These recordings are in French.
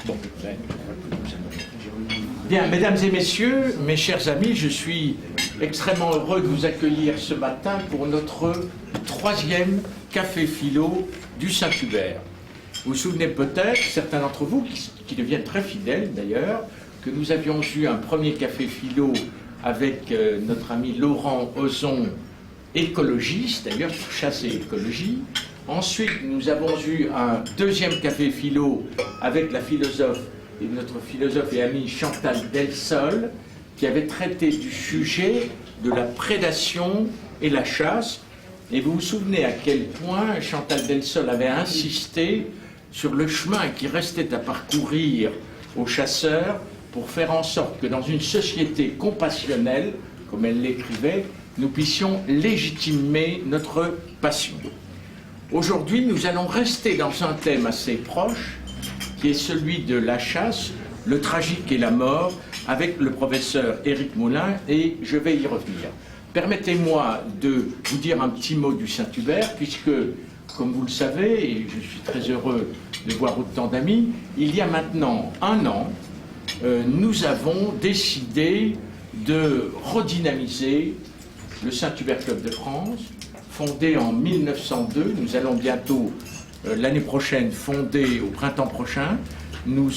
Bon, bien, mesdames et messieurs, mes chers amis, je suis extrêmement heureux de vous accueillir ce matin pour notre 3e Café Philo du Saint-Hubert. Vous vous souvenez peut-être, certains d'entre vous, qui deviennent très fidèles d'ailleurs, que nous avions eu un premier Café Philo avec notre ami Laurent Ozon, écologiste, d'ailleurs, pour chasse et écologie. Ensuite, nous avons eu un 2e Café Philo avec la philosophe et notre philosophe et amie Chantal Delsol, qui avait traité du sujet de la prédation et la chasse. Et vous vous souvenez à quel point Chantal Delsol avait insisté sur le chemin qui restait à parcourir aux chasseurs pour faire en sorte que dans une société compassionnelle, comme elle l'écrivait, nous puissions légitimer notre passion. Aujourd'hui, nous allons rester dans un thème assez proche, qui est celui de la chasse, le tragique et la mort, avec le professeur Éric Moulin, et je vais y revenir. Permettez-moi de vous dire un petit mot du Saint-Hubert, puisque, comme vous le savez, et je suis très heureux de voir autant d'amis, il y a maintenant 1 an, nous avons décidé de redynamiser le Saint-Hubert Club de France, fondé en 1902. Nous allons bientôt, l'année prochaine, fonder au printemps prochain. Nous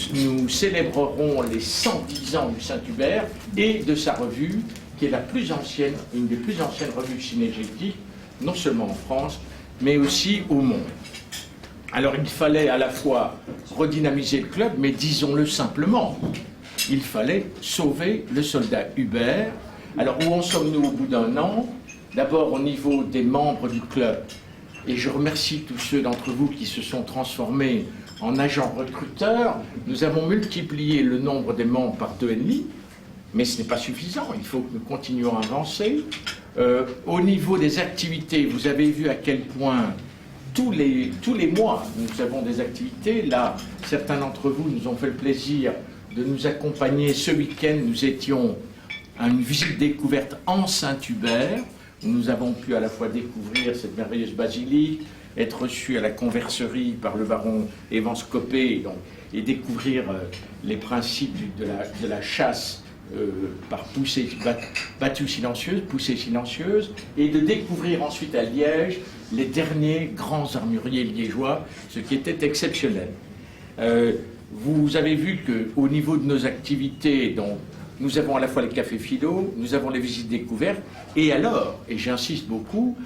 célébrerons les 110 ans du Saint-Hubert et de sa revue, qui est la plus ancienne, une des plus anciennes revues cinégétiques, non seulement en France, mais aussi au monde. Alors il fallait à la fois redynamiser le club, mais disons-le simplement, il fallait sauver le soldat Hubert. Alors où en sommes-nous au bout d'1 an? D'abord au niveau des membres du club, et je remercie tous ceux d'entre vous qui se sont transformés en agents recruteurs. Nous avons multiplié le nombre des membres par 2,5, mais ce n'est pas suffisant, il faut que nous continuions à avancer. Au niveau des activités, vous avez vu à quel point tous les mois nous avons des activités. Là, certains d'entre vous nous ont fait le plaisir de nous accompagner. Ce week-end, nous étions à une visite découverte en Saint-Hubert, où nous avons pu à la fois découvrir cette merveilleuse basilique, être reçus à la converserie par le baron Evans Copé, et découvrir les principes de la chasse par poussée silencieuse, et de découvrir ensuite à Liège les derniers grands armuriers liégeois, ce qui était exceptionnel. Vous avez vu qu'au niveau de nos activités, donc, nous avons à la fois les cafés philo, nous avons les visites découvertes, et alors, et j'insiste beaucoup,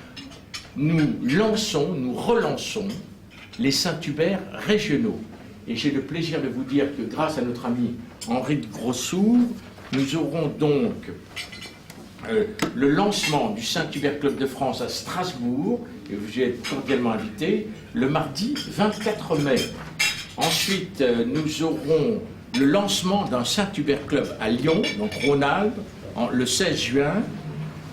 nous relançons les Saint-Hubert régionaux. Et j'ai le plaisir de vous dire que grâce à notre ami Henri de Grossour, nous aurons donc le lancement du Saint-Hubert Club de France à Strasbourg, et vous y êtes cordialement invités, le mardi 24 mai. Ensuite, nous aurons le lancement d'un Saint-Hubert Club à Lyon, donc Rhône-Alpes, le 16 juin.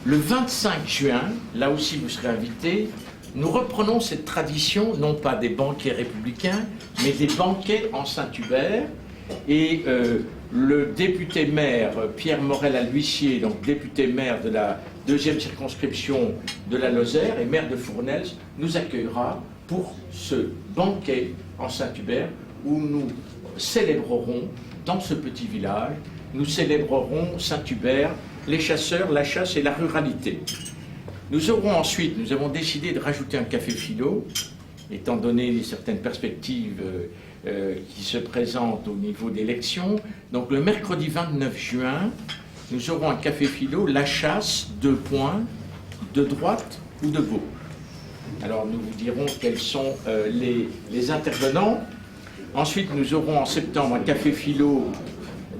Le 25 juin, là aussi vous serez invités, nous reprenons cette tradition, non pas des banquets républicains, mais des banquets en Saint-Hubert. Et le député maire Pierre Morel à l'Huissier, donc député maire de la 2e circonscription de la Lozère et maire de Fournels, nous accueillera pour ce banquet en Saint-Hubert où nous célébrerons dans ce petit village, nous célébrerons Saint-Hubert, les chasseurs, la chasse et la ruralité. Nous aurons ensuite, nous avons décidé de rajouter un café philo, étant donné certaines perspectives qui se présentent au niveau d'élections. Donc le mercredi 29 juin, nous aurons un café philo, la chasse, 2 points, de droite ou de gauche. Alors nous vous dirons quels sont les intervenants. Ensuite, nous aurons en septembre un café philo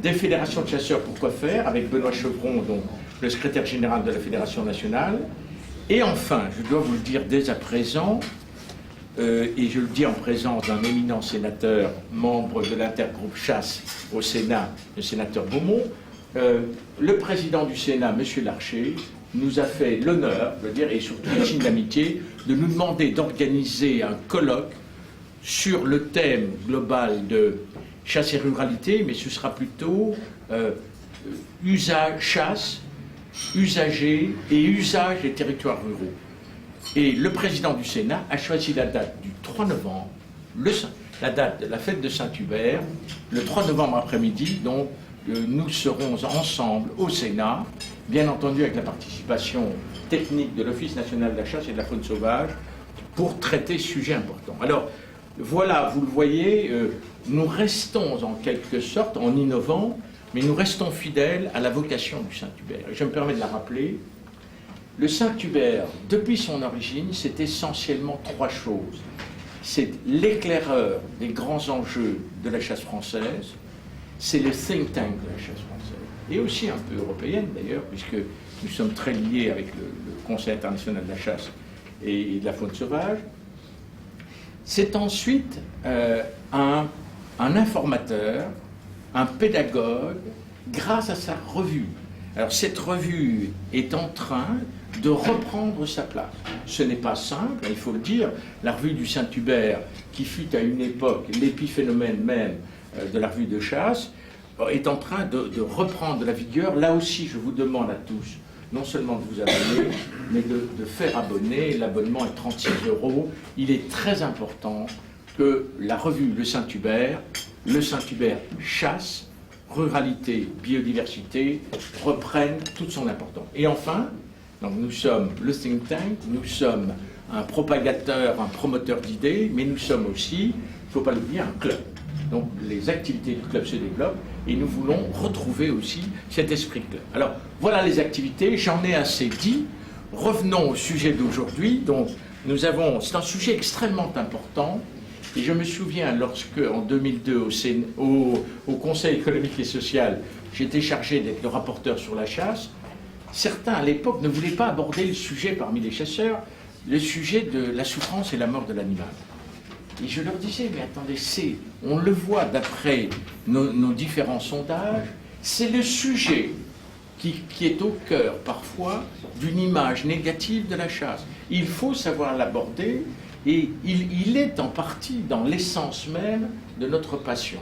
des fédérations de chasseurs Pourquoi faire, avec Benoît Chevron, donc le secrétaire général de la Fédération nationale. Et enfin, je dois vous le dire dès à présent, et je le dis en présence d'un éminent sénateur, membre de l'intergroupe chasse au Sénat, le sénateur Beaumont, le président du Sénat, M. Larcher, nous a fait l'honneur, je veux dire, et surtout le signe d'amitié, de nous demander d'organiser un colloque sur le thème global de chasse et ruralité, mais ce sera plutôt usage, chasse, usagers et usage des territoires ruraux. Et le président du Sénat a choisi la date du 3 novembre, la date de la fête de Saint-Hubert, le 3 novembre après-midi, donc nous serons ensemble au Sénat, bien entendu avec la participation technique de l'Office national de la chasse et de la faune sauvage, pour traiter ce sujet important. Alors, voilà, vous le voyez, nous restons en quelque sorte, en innovant, mais nous restons fidèles à la vocation du Saint-Hubert. Je me permets de la rappeler. Le Saint-Hubert, depuis son origine, c'est essentiellement trois choses. C'est l'éclaireur des grands enjeux de la chasse française, c'est le think tank de la chasse française, et aussi un peu européenne d'ailleurs, puisque nous sommes très liés avec le Conseil international de la chasse et de la faune sauvage. C'est ensuite un informateur, un pédagogue, grâce à sa revue. Alors cette revue est en train de reprendre sa place. Ce n'est pas simple, il faut le dire. La revue du Saint-Hubert, qui fut à une époque l'épiphénomène même de la revue de chasse, est en train de reprendre de la vigueur. Là aussi, je vous demande à tous, non seulement de vous abonner, mais de faire abonner. L'abonnement est 36 €. Il est très important que la revue Le Saint-Hubert chasse, ruralité, biodiversité, reprenne toute son importance. Et enfin, donc nous sommes le think tank, nous sommes un propagateur, un promoteur d'idées, mais nous sommes aussi, il ne faut pas l'oublier, un club. Donc les activités du club se développent et nous voulons retrouver aussi cet esprit club. Alors voilà les activités, j'en ai assez dit. Revenons au sujet d'aujourd'hui. Donc nous avons, c'est un sujet extrêmement important. Et je me souviens, lorsque, en 2002, au Conseil économique et social, j'étais chargé d'être le rapporteur sur la chasse, certains, à l'époque, ne voulaient pas aborder le sujet parmi les chasseurs, le sujet de la souffrance et la mort de l'animal. Et je leur disais, mais attendez, on le voit d'après nos différents sondages, c'est le sujet qui est au cœur, parfois, d'une image négative de la chasse. Il faut savoir l'aborder. Et il est en partie dans l'essence même de notre passion.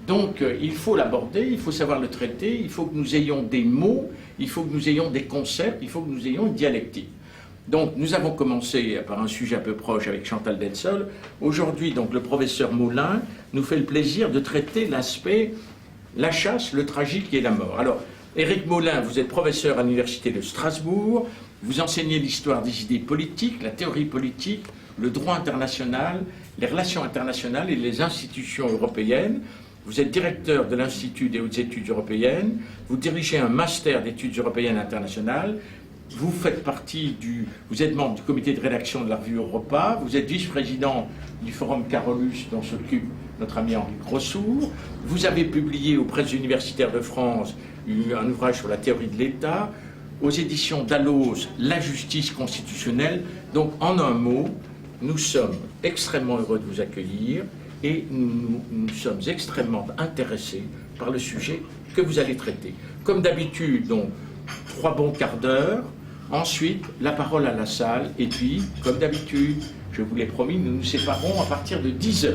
Donc il faut l'aborder, il faut savoir le traiter, il faut que nous ayons des mots, il faut que nous ayons des concepts, il faut que nous ayons une dialectique. Donc nous avons commencé par un sujet un peu proche avec Chantal Delsol. Aujourd'hui, donc, le professeur Moulin nous fait le plaisir de traiter l'aspect la chasse, le tragique et la mort. Alors, Éric Moulin, vous êtes professeur à l'Université de Strasbourg, vous enseignez l'histoire des idées politiques, la théorie politique, le droit international, les relations internationales et les institutions européennes. Vous êtes directeur de l'Institut des hautes études européennes, vous dirigez un master d'études européennes internationales, vous êtes membre du comité de rédaction de la revue Europa, vous êtes vice-président du Forum Carolus dont s'occupe notre ami Henri Grossour, vous avez publié aux presses universitaires de France un ouvrage sur la théorie de l'État, aux éditions Dalloz, La justice constitutionnelle. Donc en un mot, nous sommes extrêmement heureux de vous accueillir et nous sommes extrêmement intéressés par le sujet que vous allez traiter. Comme d'habitude, donc, 3 bons quarts d'heure, ensuite la parole à la salle, et puis, comme d'habitude, je vous l'ai promis, nous nous séparons à partir de 10 h.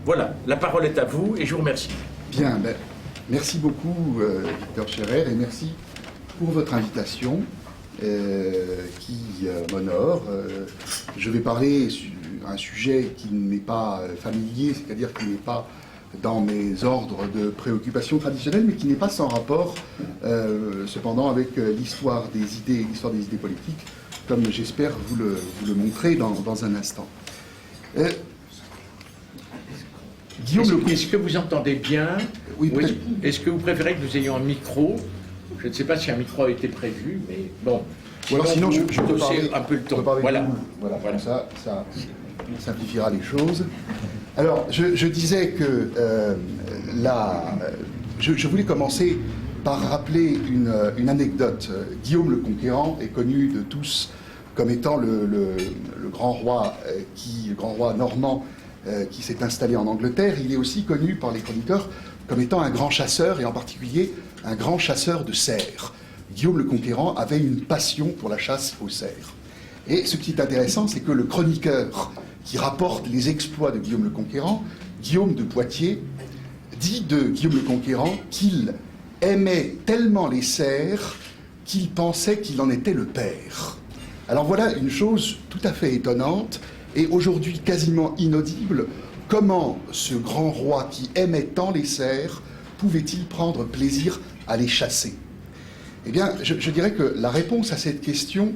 Voilà, la parole est à vous et je vous remercie. Bien, merci beaucoup Victor Scherer et merci pour votre invitation. Qui m'honore. Je vais parler sur un sujet qui n'est pas familier, c'est-à-dire qui n'est pas dans mes ordres de préoccupation traditionnels, mais qui n'est pas sans rapport, cependant, avec l'histoire des idées politiques, comme j'espère vous le montrer dans un instant. Guillaume, est-ce que vous entendez bien? Oui, est-ce que vous préférez que nous ayons un micro? Je ne sais pas si un micro a été prévu, mais bon. Ou alors sinon, je peux parler un peu le ton. Voilà. Ça simplifiera les choses. Alors, je disais que je voulais commencer par rappeler une anecdote. Guillaume le Conquérant est connu de tous comme étant le grand roi normand qui s'est installé en Angleterre. Il est aussi connu par les chroniqueurs comme étant un grand chasseur, et en particulier un grand chasseur de cerfs. Guillaume le Conquérant avait une passion pour la chasse aux cerfs. Et ce qui est intéressant, c'est que le chroniqueur qui rapporte les exploits de Guillaume le Conquérant, Guillaume de Poitiers, dit de Guillaume le Conquérant qu'il aimait tellement les cerfs qu'il pensait qu'il en était le père. Alors voilà une chose tout à fait étonnante et aujourd'hui quasiment inaudible. Comment ce grand roi qui aimait tant les cerfs pouvait-il prendre plaisir à les chasser? Eh bien, je dirais que la réponse à cette question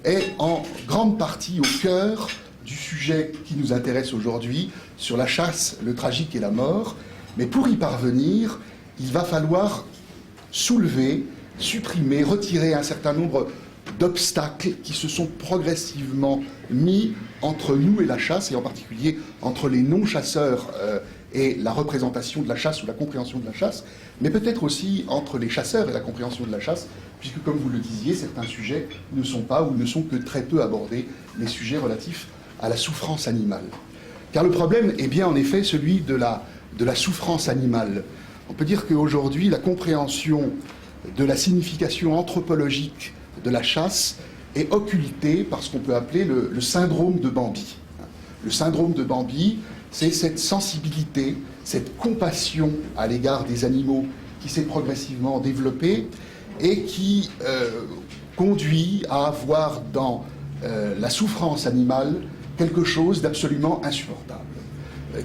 est en grande partie au cœur du sujet qui nous intéresse aujourd'hui, sur la chasse, le tragique et la mort. Mais pour y parvenir, il va falloir soulever, supprimer, retirer un certain nombre d'obstacles qui se sont progressivement mis entre nous et la chasse, et en particulier entre les non-chasseurs et la représentation de la chasse ou la compréhension de la chasse, mais peut-être aussi entre les chasseurs et la compréhension de la chasse, puisque, comme vous le disiez, certains sujets ne sont pas ou ne sont que très peu abordés, les sujets relatifs à la souffrance animale. Car le problème est bien en effet celui de la souffrance animale. On peut dire qu'aujourd'hui, la compréhension de la signification anthropologique de la chasse est occultée par ce qu'on peut appeler le syndrome de Bambi. Le syndrome de Bambi, c'est cette sensibilité, cette compassion à l'égard des animaux qui s'est progressivement développée et qui conduit à voir dans la souffrance animale quelque chose d'absolument insupportable,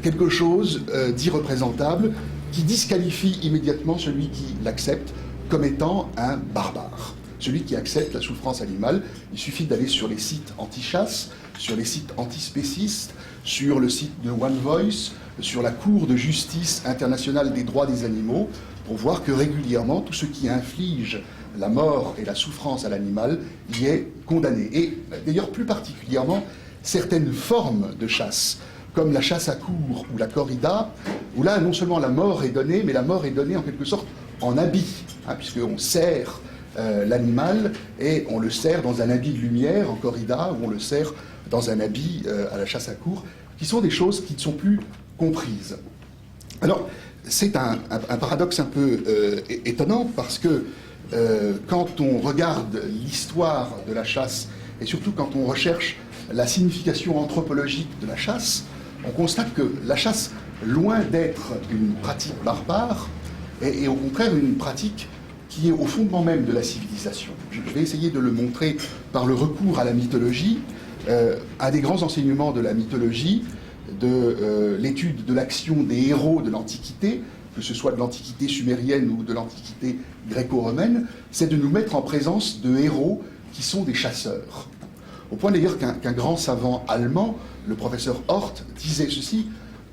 quelque chose d'irreprésentable qui disqualifie immédiatement celui qui l'accepte comme étant un barbare. Celui qui accepte la souffrance animale, il suffit d'aller sur les sites anti-chasse, sur les sites antispécistes, sur le site de One Voice, sur la Cour de justice internationale des droits des animaux, pour voir que régulièrement, tout ce qui inflige la mort et la souffrance à l'animal y est condamné. Et d'ailleurs, plus particulièrement, certaines formes de chasse, comme la chasse à courre ou la corrida, où là, non seulement la mort est donnée, mais la mort est donnée en quelque sorte en habit, puisqu'on serre l'animal et on le serre dans un habit de lumière en corrida, ou on le serre dans un habit à la chasse à courre, qui sont des choses qui ne sont plus comprises. Alors, c'est un paradoxe un peu étonnant, parce que quand on regarde l'histoire de la chasse, et surtout quand on recherche la signification anthropologique de la chasse, on constate que la chasse, loin d'être une pratique barbare, est au contraire une pratique qui est au fondement même de la civilisation. Je vais essayer de le montrer par le recours à la mythologie. Un des grands enseignements de la mythologie, de l'étude de l'action des héros de l'Antiquité, que ce soit de l'Antiquité sumérienne ou de l'Antiquité gréco-romaine, c'est de nous mettre en présence de héros qui sont des chasseurs. Au point d'ailleurs qu'un grand savant allemand, le professeur Hort, disait ceci: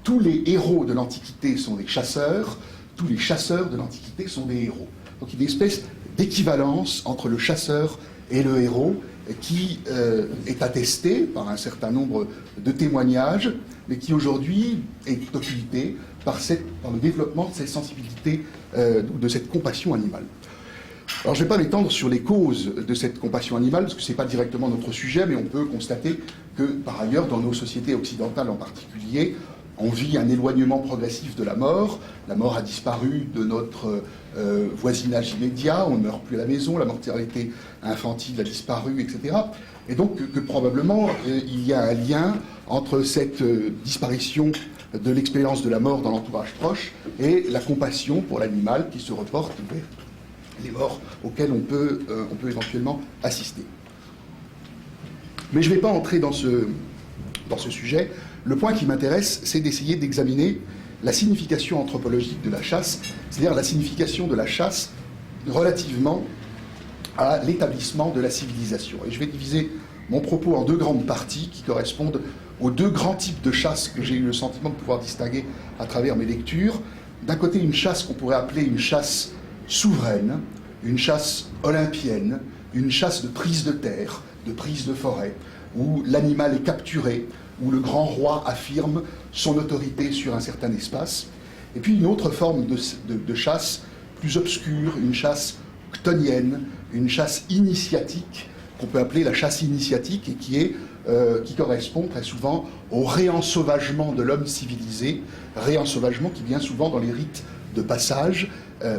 tous les héros de l'Antiquité sont des chasseurs, tous les chasseurs de l'Antiquité sont des héros. Donc il y a une espèce d'équivalence entre le chasseur et le héros qui est attestée par un certain nombre de témoignages, mais qui aujourd'hui est occultée par le développement de cette sensibilité, de cette compassion animale. Alors je ne vais pas m'étendre sur les causes de cette compassion animale, parce que ce n'est pas directement notre sujet, mais on peut constater que, par ailleurs, dans nos sociétés occidentales en particulier, on vit un éloignement progressif de la mort. La mort a disparu de notre voisinage immédiat, on ne meurt plus à la maison, la mortalité infantile a disparu, etc. Et donc que probablement il y a un lien entre cette disparition de l'expérience de la mort dans l'entourage proche et la compassion pour l'animal qui se reporte vers les morts auxquels on peut éventuellement assister. Mais je ne vais pas entrer dans ce sujet. Le point qui m'intéresse, c'est d'essayer d'examiner la signification anthropologique de la chasse, c'est-à-dire la signification de la chasse relativement à l'établissement de la civilisation. Et je vais diviser mon propos en deux grandes parties qui correspondent aux deux grands types de chasse que j'ai eu le sentiment de pouvoir distinguer à travers mes lectures. D'un côté, une chasse qu'on pourrait appeler une chasse souveraine, une chasse olympienne, une chasse de prise de terre, de prise de forêt, où l'animal est capturé, où le grand roi affirme son autorité sur un certain espace. Et puis une autre forme de chasse plus obscure, une chasse chtonienne, une chasse initiatique, qu'on peut appeler la chasse initiatique, et qui correspond très souvent au réensauvagement de l'homme civilisé, réensauvagement qui bien souvent dans les rites de passage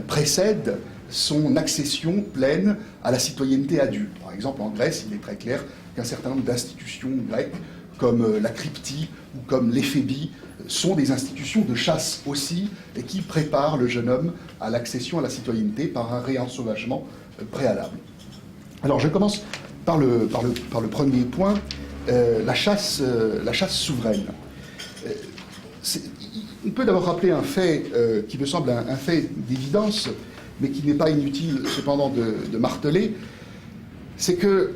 précède son accession pleine à la citoyenneté adulte. Par exemple, en Grèce, il est très clair qu'un certain nombre d'institutions grecques, comme la cryptie ou comme l'éphébie, sont des institutions de chasse aussi, et qui préparent le jeune homme à l'accession à la citoyenneté par un réensauvagement préalable. Alors je commence par le premier point, la chasse souveraine. On peut d'abord rappeler un fait qui me semble un fait d'évidence, mais qui n'est pas inutile cependant de marteler, c'est que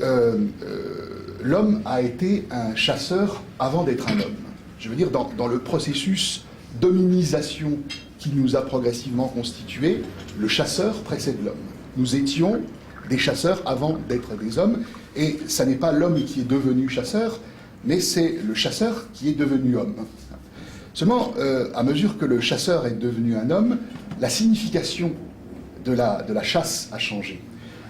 l'homme a été un chasseur avant d'être un homme. Je veux dire, dans le processus d'hominisation qui nous a progressivement constitués, le chasseur précède l'homme. Nous étions des chasseurs avant d'être des hommes, et ça n'est pas l'homme qui est devenu chasseur, mais c'est le chasseur qui est devenu homme. Seulement, à mesure que le chasseur est devenu un homme, la signification de la chasse a changé.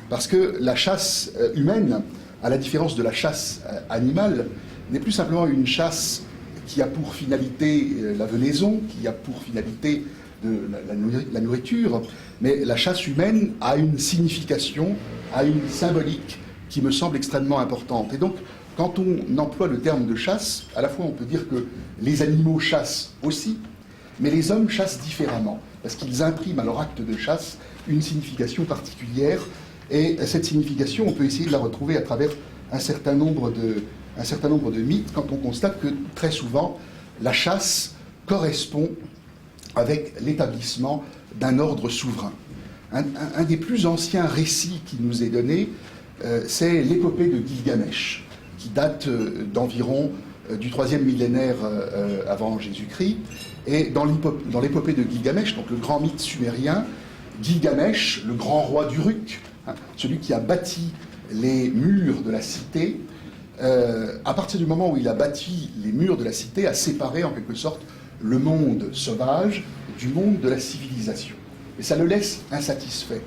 Parce que la chasse humaine, à la différence de la chasse animale, n'est plus simplement une chasse qui a pour finalité la venaison, qui a pour finalité la nourriture, mais la chasse humaine a une signification, a une symbolique qui me semble extrêmement importante. Et donc, quand on emploie le terme de chasse, à la fois on peut dire que les animaux chassent aussi, mais les hommes chassent différemment, parce qu'ils impriment à leur acte de chasse une signification particulière, et cette signification, on peut essayer de la retrouver à travers un certain nombre de mythes, quand on constate que très souvent, la chasse correspond avec l'établissement d'un ordre souverain. Un des plus anciens récits qui nous est donné, c'est l'épopée de Gilgamesh, qui date d'environ du 3e millénaire avant Jésus-Christ. Et dans l'épopée de Gilgamesh, donc le grand mythe sumérien, Gilgamesh, le grand roi d'Uruk, celui qui a bâti les murs de la cité, à partir du moment où il a bâti les murs de la cité, a séparé en quelque sorte le monde sauvage du monde de la civilisation. Et ça le laisse insatisfait.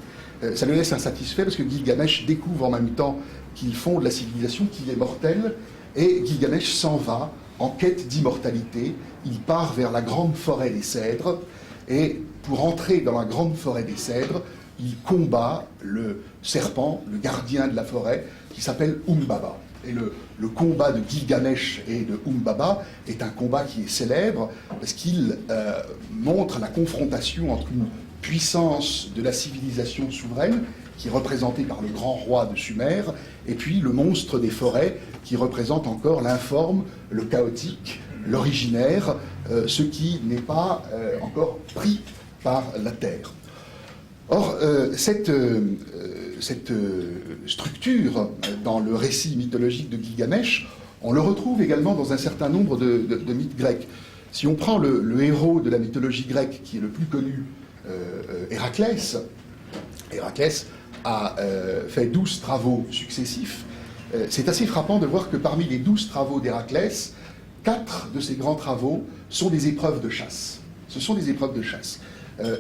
Ça le laisse insatisfait parce que Gilgamesh découvre en même temps qu'il fonde la civilisation, qu'il est mortel, et Gilgamesh s'en va en quête d'immortalité. Il part vers la grande forêt des cèdres, et pour entrer dans la grande forêt des cèdres, il combat le serpent, le gardien de la forêt, qui s'appelle Umbaba. Et le combat de Gilgamesh et de Umbaba est un combat qui est célèbre parce qu'il montre la confrontation entre une puissance de la civilisation souveraine, qui est représentée par le grand roi de Sumer, et puis le monstre des forêts, qui représente encore l'informe, le chaotique, l'originaire, ce qui n'est pas encore pris par la terre. Or, cette structure dans le récit mythologique de Gilgamesh, on le retrouve également dans un certain nombre de mythes grecs. Si on prend le héros de la mythologie grecque, qui est le plus connu, Héraclès, Héraclès a fait 12 travaux successifs. C'est assez frappant de voir que parmi les 12 travaux d'Héraclès, 4 de ces grands travaux sont des épreuves de chasse. Ce sont des épreuves de chasse.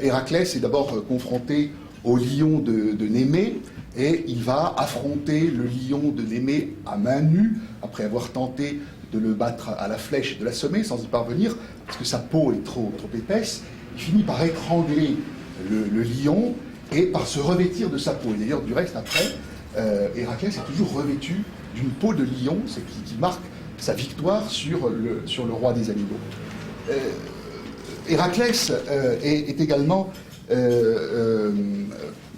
Héraclès est d'abord confronté au lion de Némée, et il va affronter le lion de Némée à main nue, après avoir tenté de le battre à la flèche et de l'assommer sans y parvenir, parce que sa peau est trop épaisse. Il finit par étrangler le lion et par se revêtir de sa peau. Et d'ailleurs, du reste, après, Héraclès est toujours revêtu d'une peau de lion, c'est qui marque sa victoire sur le roi des animaux. Héraclès est également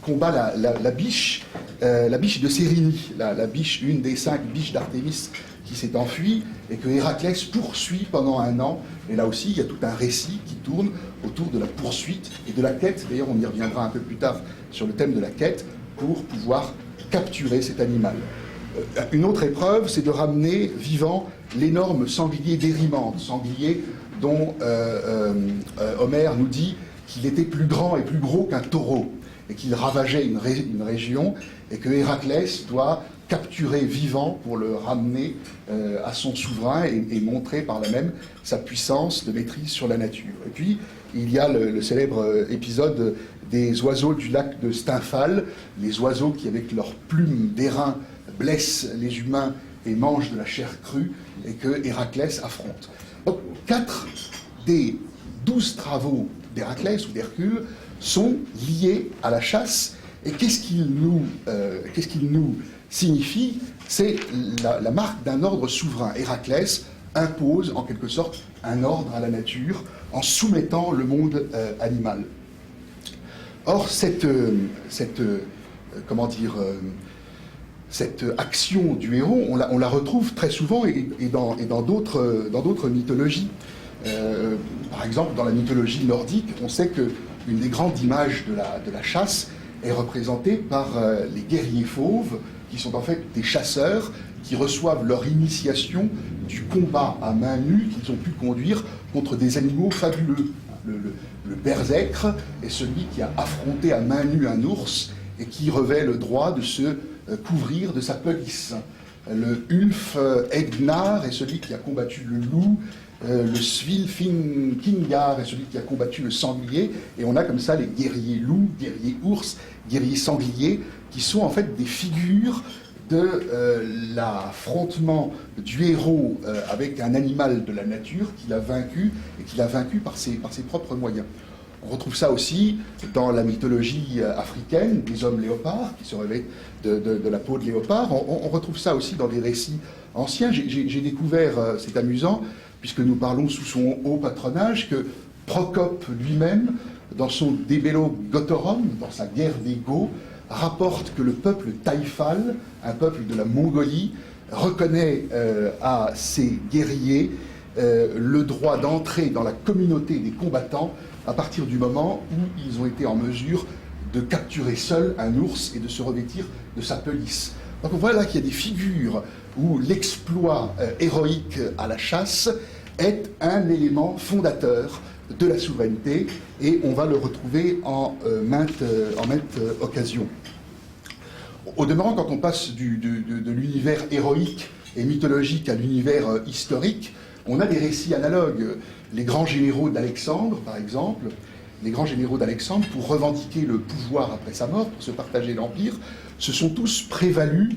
combat la biche de Cérynie, la biche, une des 5 biches d'Artémis qui s'est enfuie et que Héraclès poursuit pendant un an. Et là aussi, il y a tout un récit qui tourne autour de la poursuite et de la quête. D'ailleurs, on y reviendra un peu plus tard sur le thème de la quête pour pouvoir capturer cet animal. Une autre épreuve, c'est de ramener vivant l'énorme sanglier d'Érimande, sanglier dont Homère nous dit qu'il était plus grand et plus gros qu'un taureau, et qu'il ravageait une région, et que Héraclès doit capturer vivant pour le ramener à son souverain et montrer par là même sa puissance de maîtrise sur la nature. Et puis, il y a le célèbre épisode des oiseaux du lac de Stymphale, les oiseaux qui, avec leurs plumes d'airain, blessent les humains et mangent de la chair crue, et que Héraclès affronte. Donc, 4 des 12 travaux d'Héraclès ou d'Hercule sont liés à la chasse. Et qu'est-ce qu'il nous signifie? C'est la marque d'un ordre souverain. Héraclès impose en quelque sorte un ordre à la nature en soumettant le monde animal. Or, cette action du héros, on la retrouve très souvent et dans d'autres mythologies. Par exemple, dans la mythologie nordique, on sait qu'une des grandes images de la chasse est représentée par les guerriers fauves, qui sont en fait des chasseurs qui reçoivent leur initiation du combat à main nue qu'ils ont pu conduire contre des animaux fabuleux. Le berserk est celui qui a affronté à main nue un ours et qui revêt le droit de se couvrir de sa pelisse. Le Ulf Egnar est celui qui a combattu le loup. Le Svilfinkingar est celui qui a combattu le sanglier. Et on a comme ça les guerriers loups, guerriers ours, guerriers sangliers, qui sont en fait des figures de l'affrontement du héros avec un animal de la nature qu'il a vaincu, et qu'il a vaincu par ses propres moyens. On retrouve ça aussi dans la mythologie africaine, des hommes léopards qui se revêtent de la peau de léopard. On retrouve ça aussi dans des récits anciens. J'ai découvert, c'est amusant, puisque nous parlons sous son haut patronage, que Procope lui-même, dans son De Bello Gothorum, dans sa guerre des Goths, rapporte que le peuple Taïfal, un peuple de la Mongolie, reconnaît à ses guerriers le droit d'entrer dans la communauté des combattants à partir du moment où ils ont été en mesure de capturer seuls un ours et de se revêtir de sa pelisse. Donc on voit là qu'il y a des figures où l'exploit héroïque à la chasse est un élément fondateur de la souveraineté, et on va le retrouver en maintes occasions. Au demeurant, quand on passe de l'univers héroïque et mythologique à l'univers historique, on a des récits analogues. Les grands généraux d'Alexandre, par exemple, les grands généraux d'Alexandre, pour revendiquer le pouvoir après sa mort, pour se partager l'empire, se sont tous prévalus,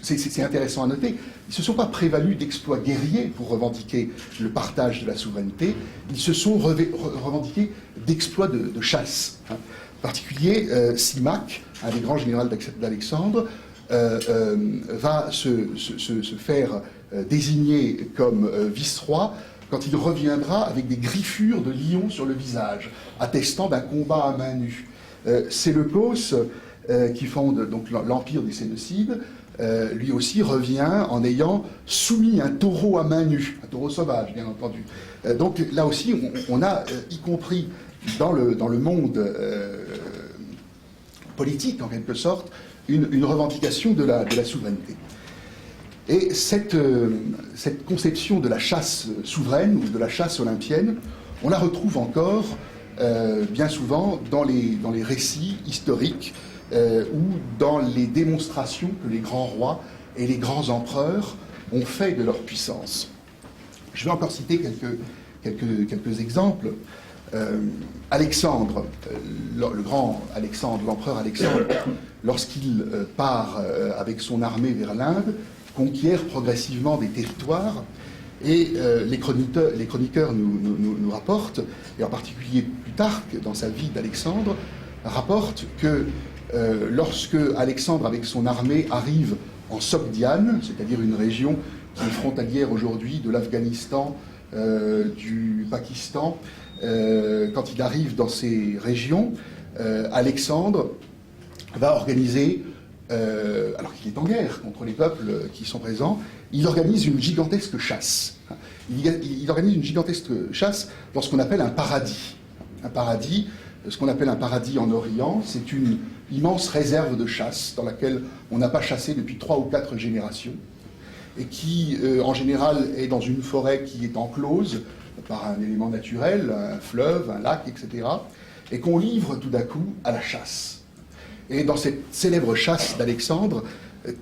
c'est intéressant à noter, ils ne se sont pas prévalus d'exploits guerriers pour revendiquer le partage de la souveraineté, ils se sont revendiqués d'exploits de chasse. En particulier, Simac, un des grands généraux d'Alexandre, va se faire désigner comme vice-roi quand il reviendra avec des griffures de lion sur le visage, attestant d'un combat à main nue. Séleucos, qui fonde donc l'empire des Séleucides, lui aussi revient en ayant soumis un taureau à main nue, un taureau sauvage, bien entendu. Donc là aussi, on a, y compris dans le monde politique, en quelque sorte, une revendication de la souveraineté. Et cette conception de la chasse souveraine ou de la chasse olympienne, on la retrouve encore bien souvent dans les récits historiques ou dans les démonstrations que les grands rois et les grands empereurs ont fait de leur puissance. Je vais encore citer quelques exemples. Alexandre, le grand Alexandre, l'empereur Alexandre, lorsqu'il part avec son armée vers l'Inde, conquiert progressivement des territoires, et les chroniqueurs nous rapportent, et en particulier Plutarque, dans sa vie d'Alexandre, rapporte que lorsque Alexandre, avec son armée, arrive en Sogdiane, c'est-à-dire une région qui est frontalière aujourd'hui de l'Afghanistan, du Pakistan, quand il arrive dans ces régions, Alexandre va organiser, alors qu'il est en guerre contre les peuples qui sont présents, il organise une gigantesque chasse. Il organise une gigantesque chasse dans ce qu'on appelle un paradis. Un paradis, ce qu'on appelle un paradis en Orient, c'est une immense réserve de chasse dans laquelle on n'a pas chassé depuis 3 ou 4 générations, et qui, en général, est dans une forêt qui est enclose par un élément naturel, un fleuve, un lac, etc., et qu'on livre tout d'un coup à la chasse. Et dans cette célèbre chasse d'Alexandre,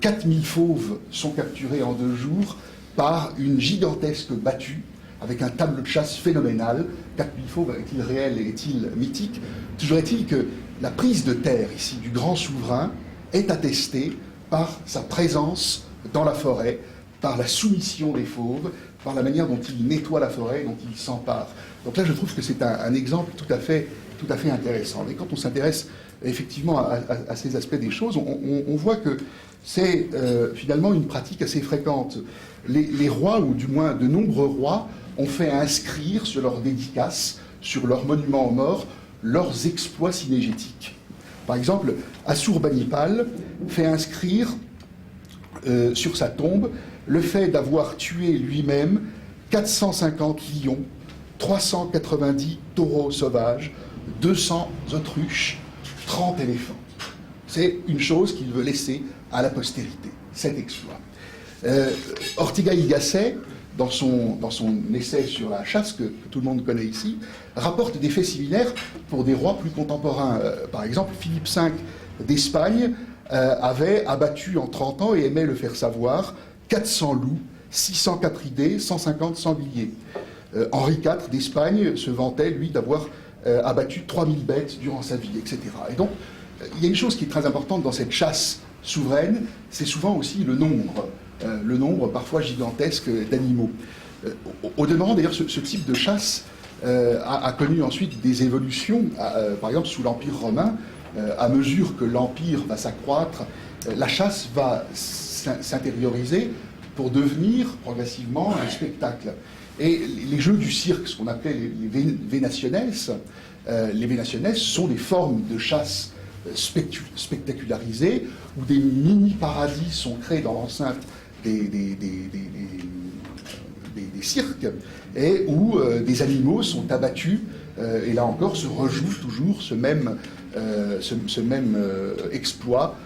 4000 fauves sont capturés en 2 jours par une gigantesque battue avec un tableau de chasse phénoménal. 4000 fauves, est-il réel et est-il mythique? Toujours est-il que la prise de terre ici du grand souverain est attestée par sa présence dans la forêt, par la soumission des fauves, par la manière dont il nettoie la forêt, dont il s'empare. Donc là, je trouve que c'est un exemple tout à fait intéressant. Et quand on s'intéresse effectivement à ces aspects des choses, on voit que c'est finalement une pratique assez fréquente. Les rois, ou du moins de nombreux rois, ont fait inscrire sur leurs dédicaces, sur leurs monuments aux morts, leurs exploits synégétiques. Par exemple, Assurbanipal fait inscrire sur sa tombe le fait d'avoir tué lui-même 450 lions, 390 taureaux sauvages, 200 autruches, 30 éléphants. C'est une chose qu'il veut laisser à la postérité, cet exploit. Ortega y Gasset, dans son essai sur la chasse, que tout le monde connaît ici, rapporte des faits similaires pour des rois plus contemporains. Par exemple, Philippe V d'Espagne avait abattu en 30 ans, et aimait le faire savoir, 400 loups, 600 capridés, 150 sangliers. Henri IV d'Espagne se vantait, lui, d'avoir abattu 3000 bêtes durant sa vie, etc. Et donc, il y a une chose qui est très importante dans cette chasse souveraine, c'est souvent aussi le nombre parfois gigantesque d'animaux. Au demeurant, d'ailleurs, ce type de chasse a connu ensuite des évolutions. Par exemple, sous l'Empire romain, à mesure que l'Empire va s'accroître, la chasse va s'intérioriser pour devenir progressivement un spectacle. Et les jeux du cirque, ce qu'on appelait les venaciones, sont des formes de chasse spectacularisées, où des mini-paradis sont créés dans l'enceinte des cirques, et où des animaux sont abattus, et là encore se rejoue toujours ce même exploit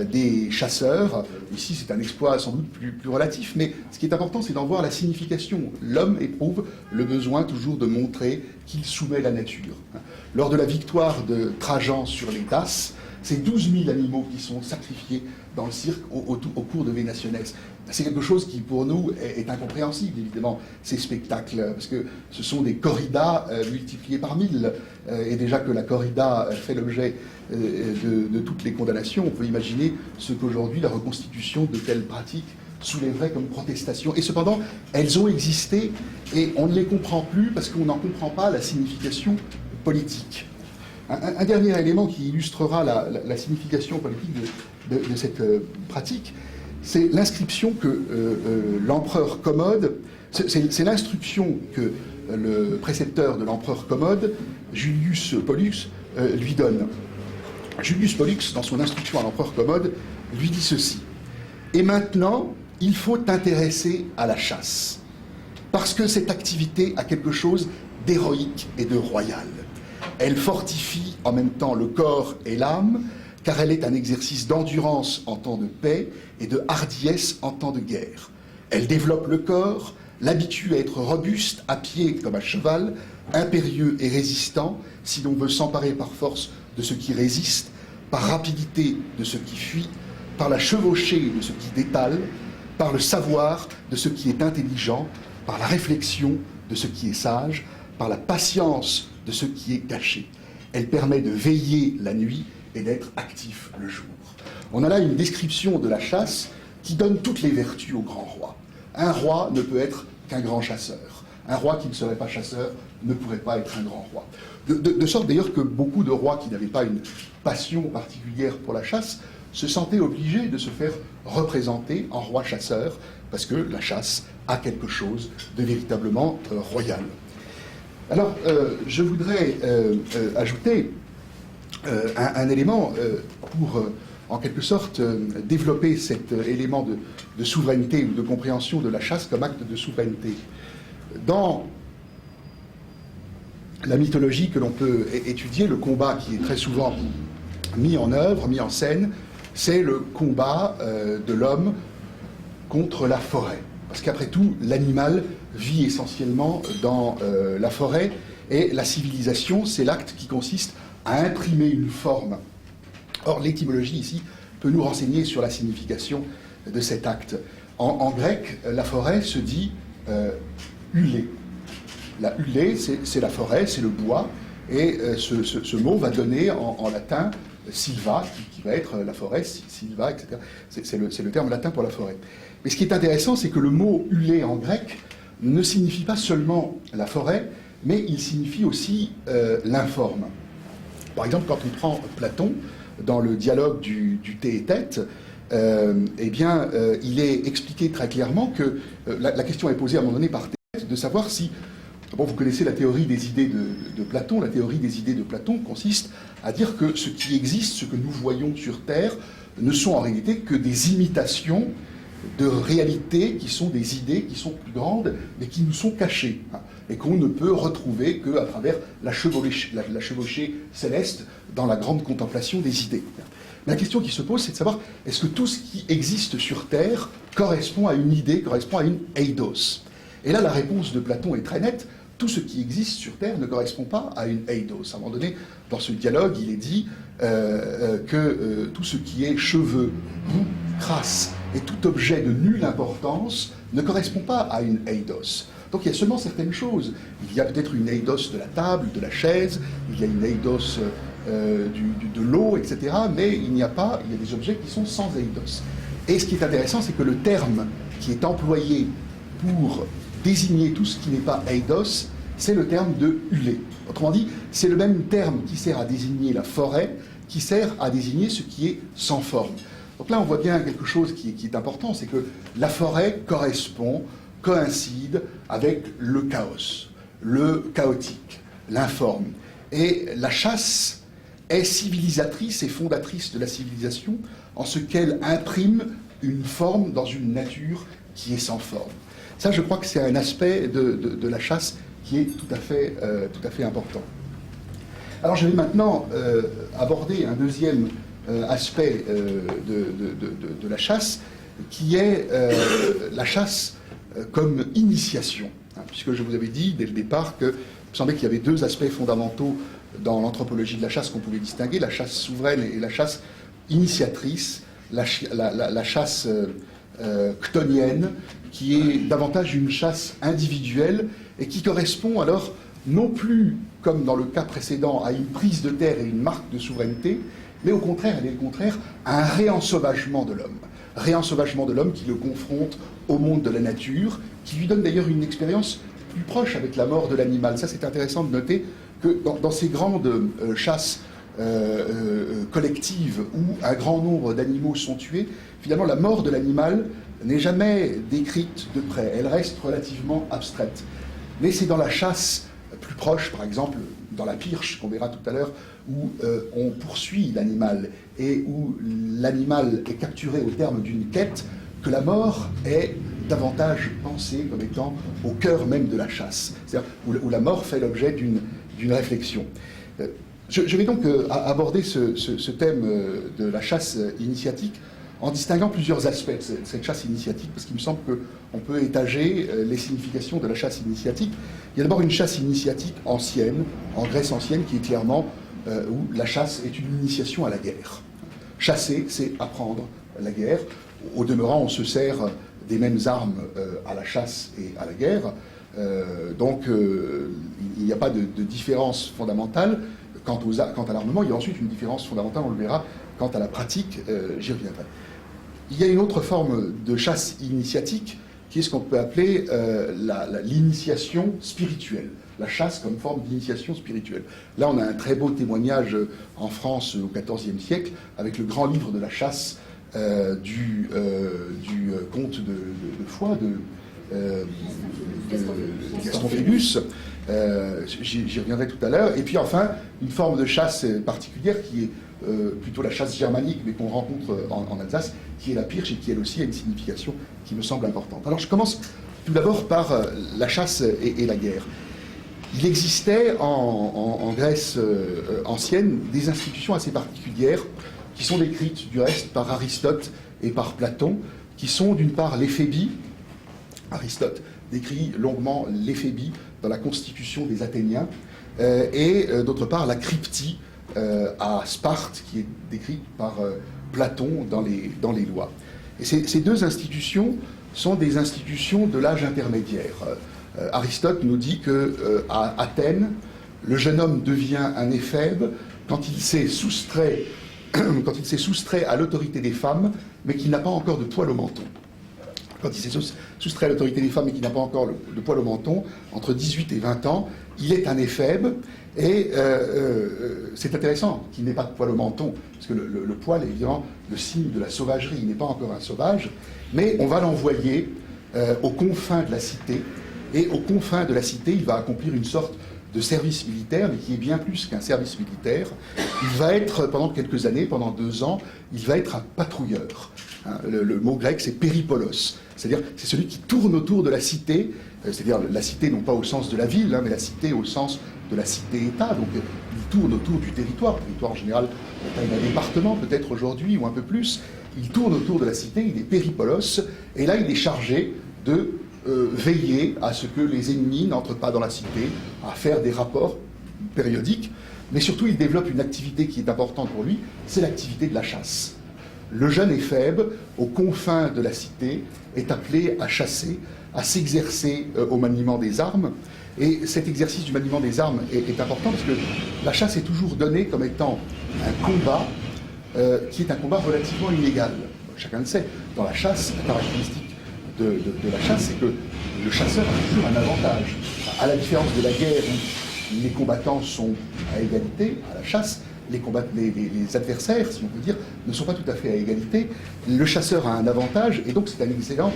des chasseurs. Ici, c'est un exploit sans doute plus relatif, mais ce qui est important, c'est d'en voir la signification. L'homme éprouve le besoin toujours de montrer qu'il soumet la nature. Lors de la victoire de Trajan sur les Daces, c'est 12 000 animaux qui sont sacrifiés dans le cirque au cours de Venationes. C'est quelque chose qui, pour nous, est incompréhensible, évidemment, ces spectacles, parce que ce sont des corridas multipliées par 1000, et déjà que la corrida fait l'objet de toutes les condamnations, on peut imaginer ce qu'aujourd'hui la reconstitution de telles pratiques soulèverait comme protestation. Et cependant, elles ont existé, et on ne les comprend plus parce qu'on n'en comprend pas la signification politique. Un dernier élément qui illustrera la signification politique de cette pratique, c'est l'inscription que l'empereur Commode, c'est l'instruction que le précepteur de l'empereur Commode, Julius Pollux, lui donne. Julius Pollux, dans son instruction à l'empereur Commode, lui dit ceci: « Et maintenant, il faut t'intéresser à la chasse, parce que cette activité a quelque chose d'héroïque et de royal. Elle fortifie en même temps le corps et l'âme, car elle est un exercice d'endurance en temps de paix et de hardiesse en temps de guerre. Elle développe le corps, l'habitue à être robuste, à pied comme à cheval, impérieux et résistant, si l'on veut s'emparer par force de ce qui résiste, par rapidité de ce qui fuit, par la chevauchée de ce qui détale, par le savoir de ce qui est intelligent, par la réflexion de ce qui est sage, par la patience de ce qui est caché. Elle permet de veiller la nuit et d'être actif le jour. » On a là une description de la chasse qui donne toutes les vertus au grand roi. Un roi ne peut être qu'un grand chasseur. Un roi qui ne serait pas chasseur ne pourrait pas être un grand roi. De sorte d'ailleurs que beaucoup de rois qui n'avaient pas une passion particulière pour la chasse se sentaient obligés de se faire représenter en roi chasseur, parce que la chasse a quelque chose de véritablement royal. Alors, je voudrais ajouter un élément pour, en quelque sorte, développer cet élément de souveraineté ou de compréhension de la chasse comme acte de souveraineté. Dans la mythologie que l'on peut étudier, le combat qui est très souvent mis en œuvre, mis en scène, c'est le combat de l'homme contre la forêt. Parce qu'après tout, l'animal vit essentiellement dans la forêt, et la civilisation, c'est l'acte qui consiste à imprimer une forme. Or, l'étymologie ici peut nous renseigner sur la signification de cet acte. En grec, la forêt se dit hulée. La hulée, c'est la forêt, c'est le bois, et ce mot va donner en latin silva, qui va être la forêt, silva, etc. C'est le terme latin pour la forêt. Mais ce qui est intéressant, c'est que le mot hulée en grec ne signifie pas seulement la forêt, mais il signifie aussi l'informe. Par exemple, quand on prend Platon, dans le dialogue du thé et tête, il est expliqué très clairement que la question est posée à un moment donné par Thète de savoir si... Bon, vous connaissez la théorie des idées de Platon. La théorie des idées de Platon consiste à dire que ce qui existe, ce que nous voyons sur Terre, ne sont en réalité que des imitations de réalités qui sont des idées qui sont plus grandes, mais qui nous sont cachées, hein, et qu'on ne peut retrouver qu'à travers la chevauchée céleste dans la grande contemplation des idées. La question qui se pose, c'est de savoir, est-ce que tout ce qui existe sur Terre correspond à une idée, correspond à une eidos? Et là, la réponse de Platon est très nette. Tout ce qui existe sur Terre ne correspond pas à une eidos. À un moment donné, dans ce dialogue, il est dit que tout ce qui est cheveux, boue, crasse et tout objet de nulle importance ne correspond pas à une eidos. Donc il y a seulement certaines choses. Il y a peut-être une eidos de la table, de la chaise, il y a une eidos de l'eau, etc. Mais il y a des objets qui sont sans eidos. Et ce qui est intéressant, c'est que le terme qui est employé pour désigner tout ce qui n'est pas eidos, c'est le terme de hulé. Autrement dit, c'est le même terme qui sert à désigner la forêt, qui sert à désigner ce qui est sans forme. Donc là, on voit bien quelque chose qui est important, c'est que la forêt coïncide avec le chaos, le chaotique, l'informe. Et la chasse est civilisatrice et fondatrice de la civilisation en ce qu'elle imprime une forme dans une nature qui est sans forme. Ça, je crois que c'est un aspect de la chasse qui est tout à fait important. Alors, je vais maintenant aborder un deuxième aspect de la chasse, qui est la chasse comme initiation. Hein, puisque je vous avais dit dès le départ que il me semblait qu'il y avait deux aspects fondamentaux dans l'anthropologie de la chasse qu'on pouvait distinguer, la chasse souveraine et la chasse initiatrice, la chasse chtonienne, qui est davantage une chasse individuelle et qui correspond alors non plus, comme dans le cas précédent, à une prise de terre et une marque de souveraineté, mais au contraire, elle est le contraire, à un réensauvagement de l'homme. Réensauvagement de l'homme qui le confronte au monde de la nature, qui lui donne d'ailleurs une expérience plus proche avec la mort de l'animal. Ça, c'est intéressant de noter que dans ces grandes chasses collectives où un grand nombre d'animaux sont tués, finalement, la mort de l'animal n'est jamais décrite de près. Elle reste relativement abstraite. Mais c'est dans la chasse plus proche, par exemple, dans la pirche, qu'on verra tout à l'heure, où on poursuit l'animal et où l'animal est capturé au terme d'une quête, que la mort est davantage pensée comme étant au cœur même de la chasse, c'est-à-dire où la mort fait l'objet d'une réflexion. Je vais donc aborder ce thème de la chasse initiatique en distinguant plusieurs aspects de cette chasse initiatique, parce qu'il me semble qu'on peut étager les significations de la chasse initiatique. Il y a d'abord une chasse initiatique ancienne, en Grèce ancienne, qui est clairement où la chasse est une initiation à la guerre. Chasser, c'est apprendre la guerre. Au demeurant, on se sert des mêmes armes à la chasse et à la guerre. Donc, il n'y a pas de différence fondamentale quant à l'armement. Il y a ensuite une différence fondamentale, on le verra, quant à la pratique. J'y reviendrai. Il y a une autre forme de chasse initiatique qui est ce qu'on peut appeler l'initiation spirituelle. La chasse comme forme d'initiation spirituelle. Là, on a un très beau témoignage en France au XIVe siècle avec le grand livre de la chasse du comte de Foix, de Gaston Phébus. J'y reviendrai tout à l'heure. Et puis enfin, une forme de chasse particulière qui est plutôt la chasse germanique, mais qu'on rencontre en Alsace, qui est la pirche et qui elle aussi a une signification qui me semble importante. Alors je commence tout d'abord par la chasse et la guerre. Il existait en Grèce ancienne des institutions assez particulières qui sont décrites du reste par Aristote et par Platon, qui sont d'une part l'éphébi. Aristote décrit longuement l'éphébi dans la constitution des Athéniens, et d'autre part la cryptie à Sparte, qui est décrite par Platon dans les lois. Et ces deux institutions sont des institutions de l'âge intermédiaire. Aristote nous dit qu'à Athènes, le jeune homme devient un éphèbe quand il s'est soustrait à l'autorité des femmes, mais qu'il n'a pas encore de poil au menton. Quand il s'est soustrait à l'autorité des femmes et qu'il n'a pas encore de poil au menton, entre 18 et 20 ans, il est un éphèbe. Et c'est intéressant qu'il n'ait pas de poil au menton, parce que le poil est évidemment le signe de la sauvagerie. Il n'est pas encore un sauvage, mais on va l'envoyer aux confins de la cité. Et aux confins de la cité, il va accomplir une sorte de service militaire, mais qui est bien plus qu'un service militaire. Il va être, pendant quelques années, pendant 2 ans, il va être un patrouilleur. Hein, le mot grec, c'est péripolos, c'est-à-dire c'est celui qui tourne autour de la cité, c'est-à-dire la cité non pas au sens de la ville, hein, mais la cité au sens de la cité-État. Donc il tourne autour du territoire en général, taille d'un département peut-être aujourd'hui ou un peu plus. Il tourne autour de la cité, il est péripolos, et là il est chargé de veiller à ce que les ennemis n'entrent pas dans la cité, à faire des rapports périodiques, mais surtout il développe une activité qui est importante pour lui, c'est l'activité de la chasse. Le jeune éphèbe, aux confins de la cité, est appelé à chasser, à s'exercer au maniement des armes, et cet exercice du maniement des armes est important parce que la chasse est toujours donnée comme étant un combat qui est un combat relativement inégal. Chacun le sait, dans la chasse, la caractéristique de la chasse, c'est que le chasseur a toujours un avantage. À la différence de la guerre où les combattants sont à égalité, à la chasse, les adversaires, si on peut dire, ne sont pas tout à fait à égalité. Le chasseur a un avantage, et donc c'est un excellent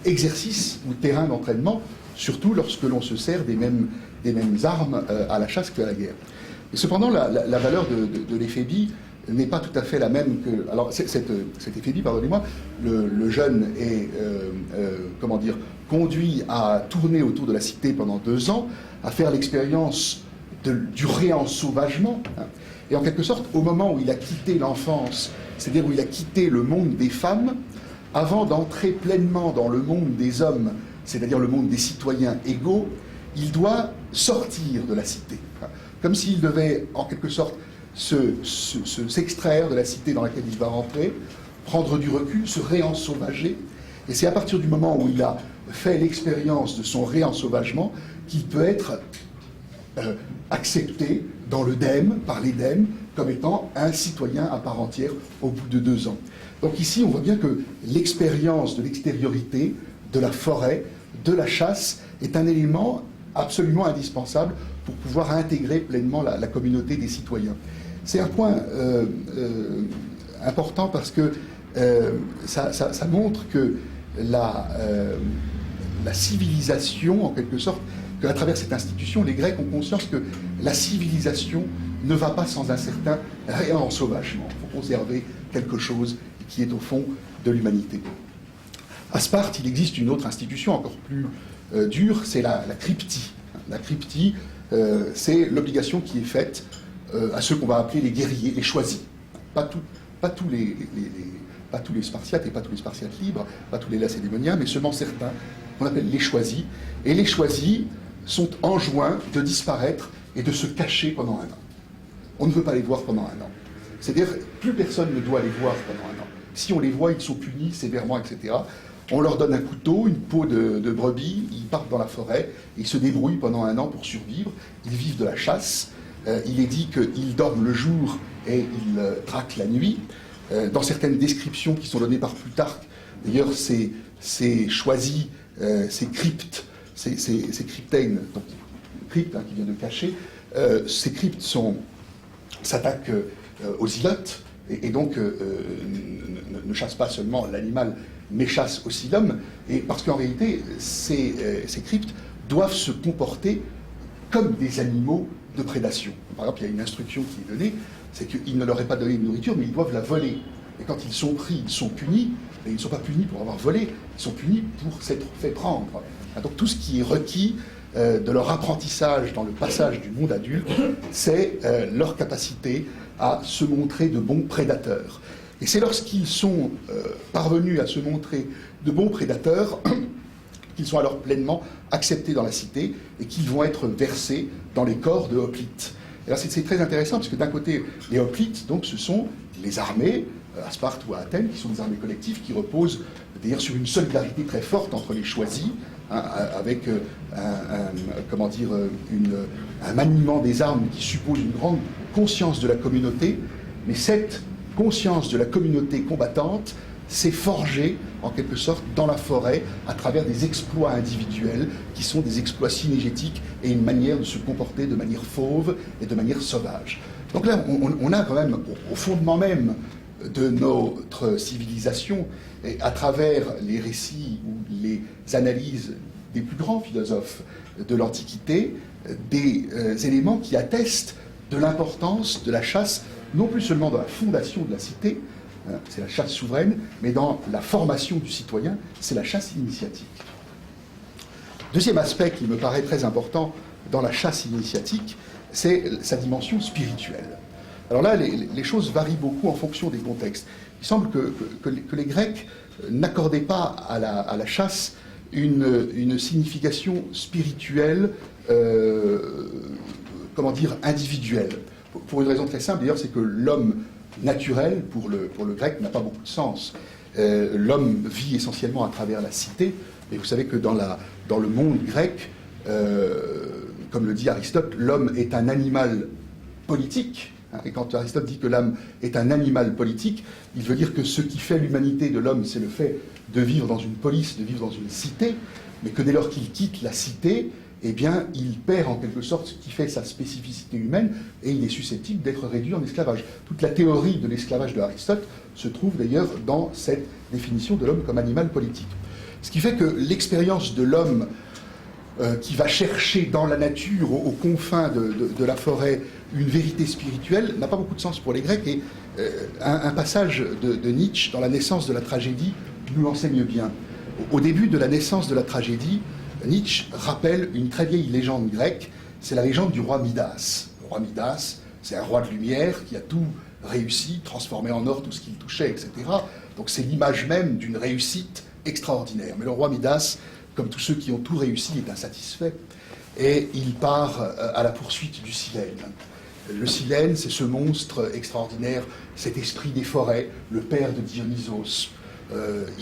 exercice ou terrain d'entraînement, surtout lorsque l'on se sert des mêmes armes à la chasse qu'à la guerre. Et cependant, la valeur de l'éphébie n'est pas tout à fait la même que... Alors, cette éphébie, pardonnez-moi, le jeune est, conduit à tourner autour de la cité pendant 2 ans, à faire l'expérience du réensauvagement, hein. Et en quelque sorte, au moment où il a quitté l'enfance, c'est-à-dire où il a quitté le monde des femmes, avant d'entrer pleinement dans le monde des hommes, c'est-à-dire le monde des citoyens égaux, il doit sortir de la cité. Comme s'il devait, en quelque sorte, s'extraire de la cité dans laquelle il va rentrer, prendre du recul, se réensauvager. Et c'est à partir du moment où il a fait l'expérience de son réensauvagement qu'il peut être accepté dans l'œdème, par l'Édème, comme étant un citoyen à part entière au bout de 2 ans. Donc ici, on voit bien que l'expérience de l'extériorité, de la forêt, de la chasse, est un élément absolument indispensable pour pouvoir intégrer pleinement la communauté des citoyens. C'est un point important parce que ça montre que la civilisation, en quelque sorte, qu'à travers cette institution, les Grecs ont conscience que la civilisation ne va pas sans un certain réensauvagement. Il faut conserver quelque chose qui est au fond de l'humanité. À Sparte, il existe une autre institution encore plus dure, c'est la cryptie. La cryptie, c'est l'obligation qui est faite à ceux qu'on va appeler les guerriers, les choisis. Pas tous les Spartiates et pas tous les Spartiates libres, pas tous les Lacédémoniens, mais seulement certains qu'on appelle les choisis. Et les choisis sont enjoints de disparaître et de se cacher pendant 1 an. On ne veut pas les voir pendant 1 an. C'est-à-dire, plus personne ne doit les voir pendant 1 an. Si on les voit, ils sont punis sévèrement, etc. On leur donne un couteau, une peau de brebis, ils partent dans la forêt, ils se débrouillent pendant 1 an pour survivre, ils vivent de la chasse, il est dit qu'ils dorment le jour et ils traquent la nuit. Dans certaines descriptions qui sont données par Plutarque, d'ailleurs c'est choisi, c'est cryptes, c'est cryptein, donc crypte qui vient de cacher, ces cryptes s'attaquent aux ilotes, et donc ne chassent pas seulement l'animal, mais chassent aussi l'homme, et parce qu'en réalité, ces cryptes doivent se comporter comme des animaux de prédation. Par exemple, il y a une instruction qui est donnée, c'est qu'ils ne leur est pas donné de nourriture, mais ils doivent la voler. Et quand ils sont pris, ils sont punis, et ils ne sont pas punis pour avoir volé, ils sont punis pour s'être fait prendre. Donc tout ce qui est requis de leur apprentissage dans le passage du monde adulte, c'est leur capacité à se montrer de bons prédateurs. Et c'est lorsqu'ils sont parvenus à se montrer de bons prédateurs qu'ils sont alors pleinement acceptés dans la cité et qu'ils vont être versés dans les corps de hoplites. Et là, c'est très intéressant parce que d'un côté, les hoplites, donc, ce sont les armées, à Sparte ou à Athènes, qui sont des armées collectives qui reposent d'ailleurs sur une solidarité très forte entre les choisis, hein, avec un maniement des armes qui suppose une grande conscience de la communauté, mais cette conscience de la communauté combattante s'est forgée en quelque sorte dans la forêt à travers des exploits individuels qui sont des exploits synégétiques et une manière de se comporter de manière fauve et de manière sauvage. Donc là, on a quand même au fondement même de notre civilisation, et à travers les récits ou les analyses des plus grands philosophes de l'Antiquité, des éléments qui attestent de l'importance de la chasse, non plus seulement dans la fondation de la cité, c'est la chasse souveraine, mais dans la formation du citoyen, c'est la chasse initiatique. Deuxième aspect qui me paraît très important dans la chasse initiatique, c'est sa dimension spirituelle. Alors là, les choses varient beaucoup en fonction des contextes. Il semble que les Grecs n'accordaient pas à la chasse une signification spirituelle, individuelle. Pour une raison très simple, d'ailleurs, c'est que l'homme naturel, pour le grec, n'a pas beaucoup de sens. L'homme vit essentiellement à travers la cité, et vous savez que dans le monde grec, comme le dit Aristote, l'homme est un animal politique. Et quand Aristote dit que l'âme est un animal politique, il veut dire que ce qui fait l'humanité de l'homme, c'est le fait de vivre dans une polis, de vivre dans une cité, mais que dès lors qu'il quitte la cité, eh bien, il perd en quelque sorte ce qui fait sa spécificité humaine, et il est susceptible d'être réduit en esclavage. Toute la théorie de l'esclavage de Aristote se trouve d'ailleurs dans cette définition de l'homme comme animal politique. Ce qui fait que l'expérience de l'homme qui va chercher dans la nature, aux confins de la forêt, une vérité spirituelle, n'a pas beaucoup de sens pour les Grecs. Et un passage de Nietzsche dans La naissance de la tragédie nous l'enseigne bien. Au début de la naissance de la tragédie, Nietzsche rappelle une très vieille légende grecque, c'est la légende du roi Midas. Le roi Midas, c'est un roi de lumière qui a tout réussi, transformé en or tout ce qu'il touchait, etc. Donc c'est l'image même d'une réussite extraordinaire. Mais le roi Midas, comme tous ceux qui ont tout réussi, est insatisfait, et il part à la poursuite du Silène. Le Silène, c'est ce monstre extraordinaire, cet esprit des forêts, le père de Dionysos.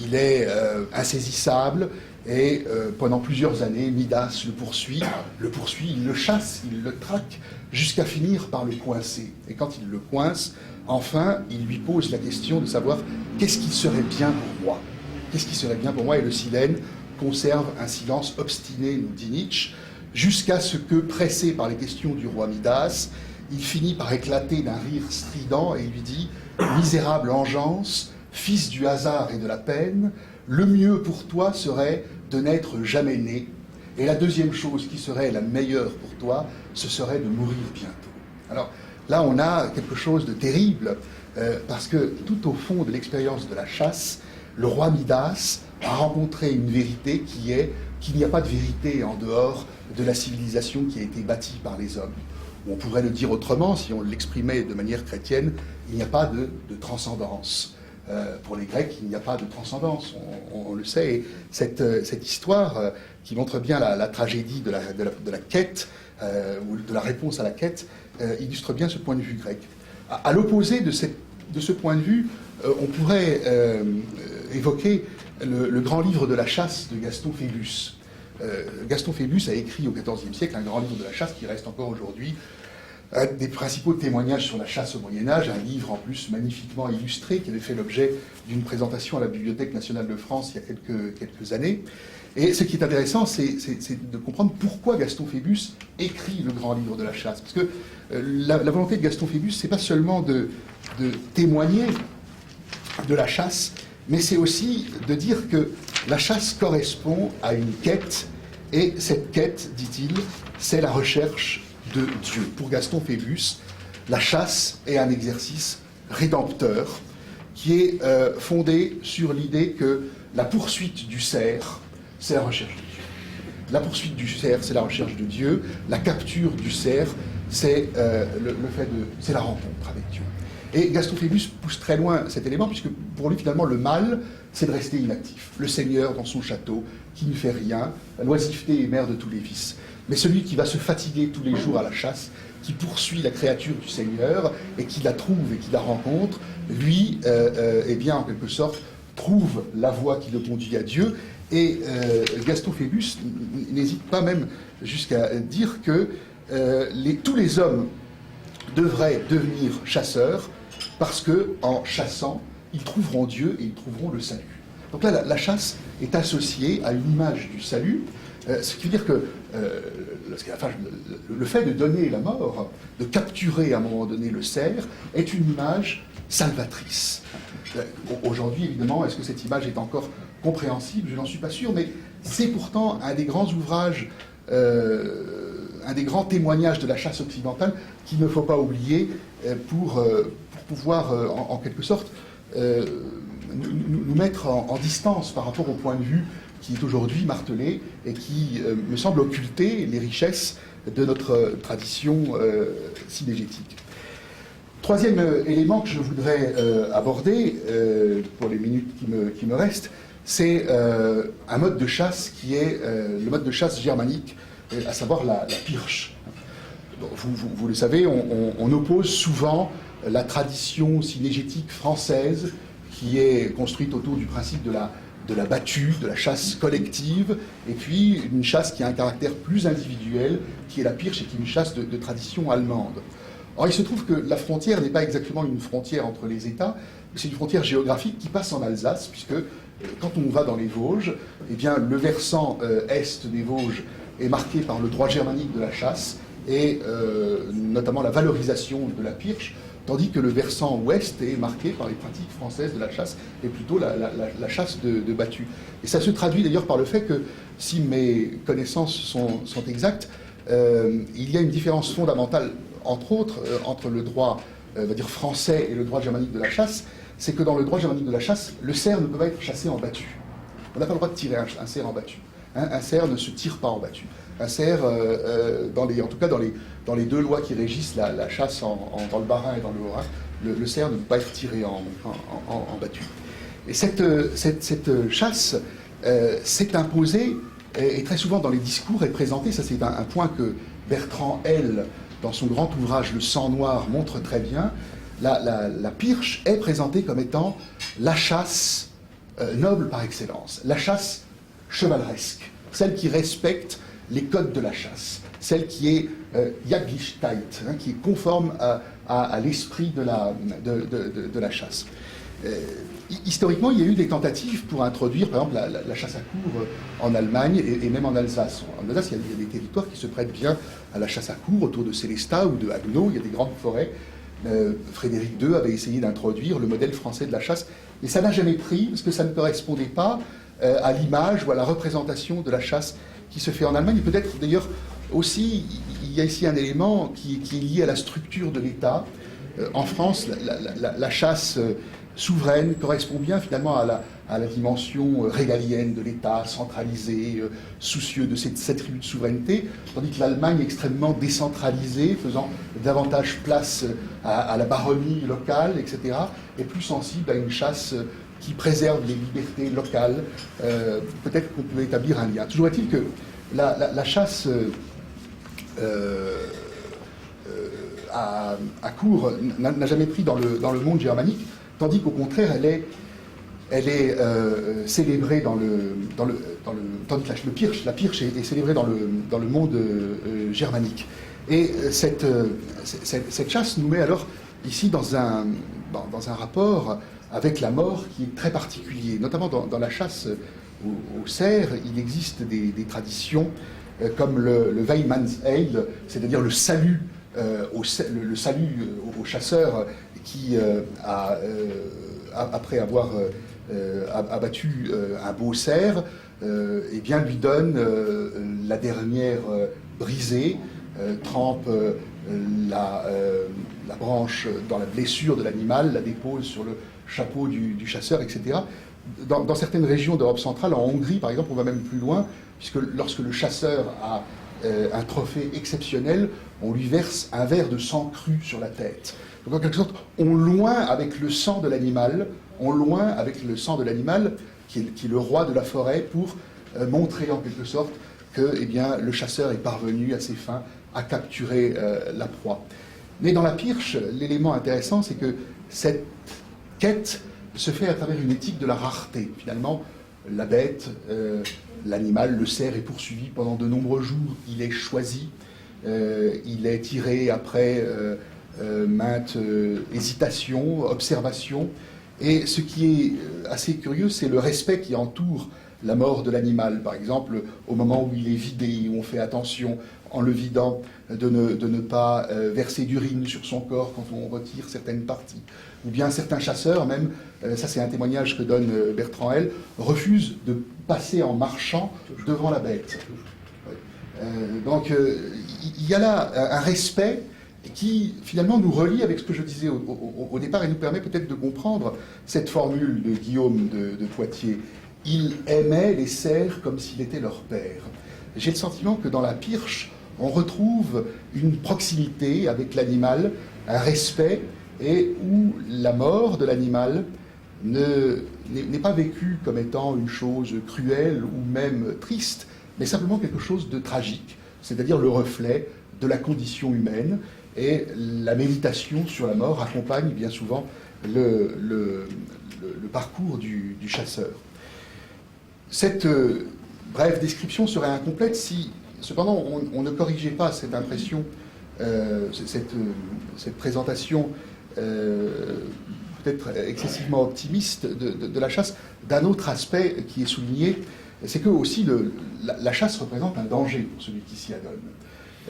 Il est insaisissable, et pendant plusieurs années, Midas le poursuit, il le chasse, il le traque, jusqu'à finir par le coincer. Et quand il le coince, enfin, il lui pose la question de savoir qu'est-ce qui serait bien pour moi. Qu'est-ce qui serait bien pour moi? Et le Silène conserve un silence obstiné, nous dit Nietzsche, jusqu'à ce que, pressé par les questions du roi Midas, il finit par éclater d'un rire strident et il lui dit « Misérable engeance, fils du hasard et de la peine, le mieux pour toi serait de n'être jamais né, et la deuxième chose qui serait la meilleure pour toi, ce serait de mourir bientôt. » Alors là, on a quelque chose de terrible, parce que tout au fond de l'expérience de la chasse, le roi Midas a rencontré une vérité qui est qu'il n'y a pas de vérité en dehors de la civilisation qui a été bâtie par les hommes. On pourrait le dire autrement, si on l'exprimait de manière chrétienne, il n'y a pas de transcendance. Pour les Grecs, il n'y a pas de transcendance, on le sait. Et cette histoire qui montre bien la tragédie de la quête, ou de la réponse à la quête, illustre bien ce point de vue grec. À l'opposé de ce point de vue, on pourrait évoquer le grand livre de la chasse de Gaston Phébus. Gaston Phébus a écrit au XIVe siècle un grand livre de la chasse qui reste encore aujourd'hui un des principaux témoignages sur la chasse au Moyen-Âge, un livre en plus magnifiquement illustré qui avait fait l'objet d'une présentation à la Bibliothèque nationale de France il y a quelques années. Et ce qui est intéressant, c'est de comprendre pourquoi Gaston Phébus écrit le grand livre de la chasse. Parce que la volonté de Gaston Phébus, c'est pas seulement de témoigner de la chasse, mais c'est aussi de dire que la chasse correspond à une quête, et cette quête, dit-il, c'est la recherche de Dieu. Pour Gaston Phébus, la chasse est un exercice rédempteur qui est fondé sur l'idée que la poursuite du cerf, c'est la recherche de Dieu. La poursuite du cerf, c'est la recherche de Dieu. La capture du cerf, c'est c'est la rencontre avec Dieu. Et Gaston Phébus pousse très loin cet élément, puisque pour lui, finalement, le mal, c'est de rester inactif. Le seigneur dans son château, qui ne fait rien, la oisiveté est mère de tous les vices. Mais celui qui va se fatiguer tous les jours à la chasse, qui poursuit la créature du Seigneur, et qui la trouve et qui la rencontre, lui, eh bien, en quelque sorte, trouve la voie qui le conduit à Dieu. Et Gaston Phébus n'hésite pas même jusqu'à dire que tous les hommes devraient devenir chasseurs, parce que en chassant, ils trouveront Dieu et ils trouveront le salut. Donc là, la chasse est associée à une image du salut, ce qui veut dire que le fait de donner la mort, de capturer à un moment donné le cerf, est une image salvatrice. Aujourd'hui, évidemment, est-ce que cette image est encore compréhensible? Je n'en suis pas sûr, mais c'est pourtant un des grands ouvrages, un des grands témoignages de la chasse occidentale qu'il ne faut pas oublier pour pouvoir, en quelque sorte, nous mettre en distance par rapport au point de vue qui est aujourd'hui martelé et qui me semble occulter les richesses de notre tradition synégétique. Troisième élément que je voudrais aborder pour les minutes qui me restent, c'est un mode de chasse qui est le mode de chasse germanique, à savoir la pirche. Vous le savez, on oppose souvent la tradition synégétique française qui est construite autour du principe de la battue, de la chasse collective, et puis une chasse qui a un caractère plus individuel, qui est la pirche et qui est une chasse de tradition allemande. Or, il se trouve que la frontière n'est pas exactement une frontière entre les États, mais c'est une frontière géographique qui passe en Alsace, puisque quand on va dans les Vosges, eh bien, le versant est des Vosges est marqué par le droit germanique de la chasse, et notamment la valorisation de la pirche, tandis que le versant ouest est marqué par les pratiques françaises de la chasse, et plutôt la chasse de battue. Et ça se traduit d'ailleurs par le fait que, si mes connaissances sont exactes, il y a une différence fondamentale, entre autres, entre le droit on va dire français et le droit germanique de la chasse, c'est que dans le droit germanique de la chasse, le cerf ne peut pas être chassé en battue. On n'a pas le droit de tirer un cerf en battue. Un cerf ne se tire pas en battue. Un cerf, en tout cas dans les deux lois qui régissent la chasse dans le Bas-Rhin et dans le Haut-Rhin, le cerf ne peut pas être tiré en battue. Et cette chasse s'est imposée, et très souvent dans les discours est présentée, ça c'est un point que Bertrand L., dans son grand ouvrage Le sang noir, montre très bien, la pirche est présentée comme étant la chasse noble par excellence, la chasse chevaleresque, celle qui respecte les codes de la chasse, celle qui est Jagdlichkeit, qui est conforme à l'esprit de la chasse. Historiquement, il y a eu des tentatives pour introduire, par exemple, la chasse à courre en Allemagne et même en Alsace. En Alsace, il y a des territoires qui se prêtent bien à la chasse à courre, autour de Sélestat ou de Haguenau, il y a des grandes forêts. Frédéric II avait essayé d'introduire le modèle français de la chasse, mais ça n'a jamais pris, parce que ça ne correspondait pas à l'image ou à la représentation de la chasse qui se fait en Allemagne. Et peut-être d'ailleurs aussi, il y a ici un élément qui est lié à la structure de l'État. En France, la chasse souveraine correspond bien finalement à la dimension régalienne de l'État, centralisé, soucieux de cette attribut de souveraineté, tandis que l'Allemagne extrêmement décentralisée, faisant davantage place à la baronnie locale, etc., est plus sensible à une chasse qui préserve les libertés locales. Peut-être qu'on peut établir un lien. Toujours est-il que la chasse à courre n'a jamais pris dans le monde germanique, tandis qu'au contraire, elle est célébrée tandis que la pirche est célébrée dans le monde germanique. Et cette chasse nous met alors ici dans un rapport avec la mort qui est très particulier. Notamment dans la chasse au cerf, il existe des traditions comme le Weihnachtsheil, c'est-à-dire le salut au chasseur qui, après avoir abattu un beau cerf, eh bien, lui donne la dernière brisée, trempe la branche dans la blessure de l'animal, la dépose sur le chapeau du chasseur, etc. Dans certaines régions d'Europe centrale, en Hongrie par exemple, on va même plus loin, puisque lorsque le chasseur a un trophée exceptionnel, on lui verse un verre de sang cru sur la tête. Donc en quelque sorte, on loin avec le sang de l'animal, qui est le roi de la forêt, pour montrer en quelque sorte que eh bien, le chasseur est parvenu à ses fins, à capturer la proie. Mais dans la pirche, l'élément intéressant, c'est que cette quête se fait à travers une éthique de la rareté. Finalement, la bête, l'animal, le cerf est poursuivi pendant de nombreux jours, il est choisi, il est tiré après maintes hésitations, observations. Et ce qui est assez curieux, c'est le respect qui entoure la mort de l'animal. Par exemple, au moment où il est vidé, où on fait attention, en le vidant, de ne pas verser d'urine sur son corps quand on retire certaines parties. Ou bien certains chasseurs, même, ça c'est un témoignage que donne Bertrand L., refusent de passer en marchant devant la bête. Donc il y a là un respect qui finalement nous relie avec ce que je disais au départ et nous permet peut-être de comprendre cette formule de Guillaume de Poitiers. Il aimait les cerfs comme s'il était leur père. J'ai le sentiment que dans la Pirche, on retrouve une proximité avec l'animal, un respect, et où la mort de l'animal n'est pas vécue comme étant une chose cruelle ou même triste, mais simplement quelque chose de tragique, c'est-à-dire le reflet de la condition humaine, et la méditation sur la mort accompagne bien souvent le parcours du chasseur. Cette brève description serait incomplète si, cependant, on ne corrigeait pas cette impression, cette présentation peut-être excessivement optimiste de la chasse, d'un autre aspect qui est souligné, c'est que aussi la chasse représente un danger pour celui qui s'y adonne.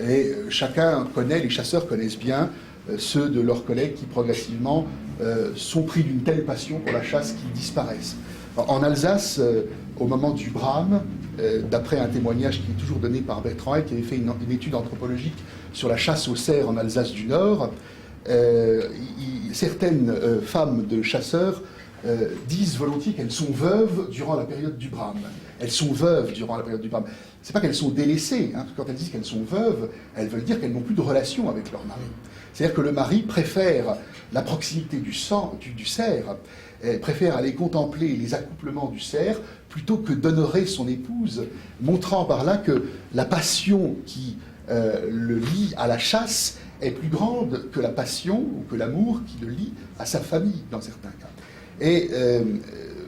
Et chacun connaît, les chasseurs connaissent bien ceux de leurs collègues qui progressivement sont pris d'une telle passion pour la chasse qu'ils disparaissent. En Alsace, au moment du brame, d'après un témoignage qui est toujours donné par Bertrand Hay, qui avait fait une étude anthropologique sur la chasse aux cerfs en Alsace du Nord, certaines femmes de chasseurs disent volontiers qu'elles sont veuves durant la période du brame. Elles sont veuves durant la période du brame. C'est pas qu'elles sont délaissées, hein. Quand elles disent qu'elles sont veuves, elles veulent dire qu'elles n'ont plus de relation avec leur mari. C'est-à-dire que le mari préfère la proximité du cerf, préfère aller contempler les accouplements du cerf plutôt que d'honorer son épouse, montrant par là que la passion qui le lie à la chasse est plus grande que la passion ou que l'amour qui le lie à sa famille, dans certains cas. Et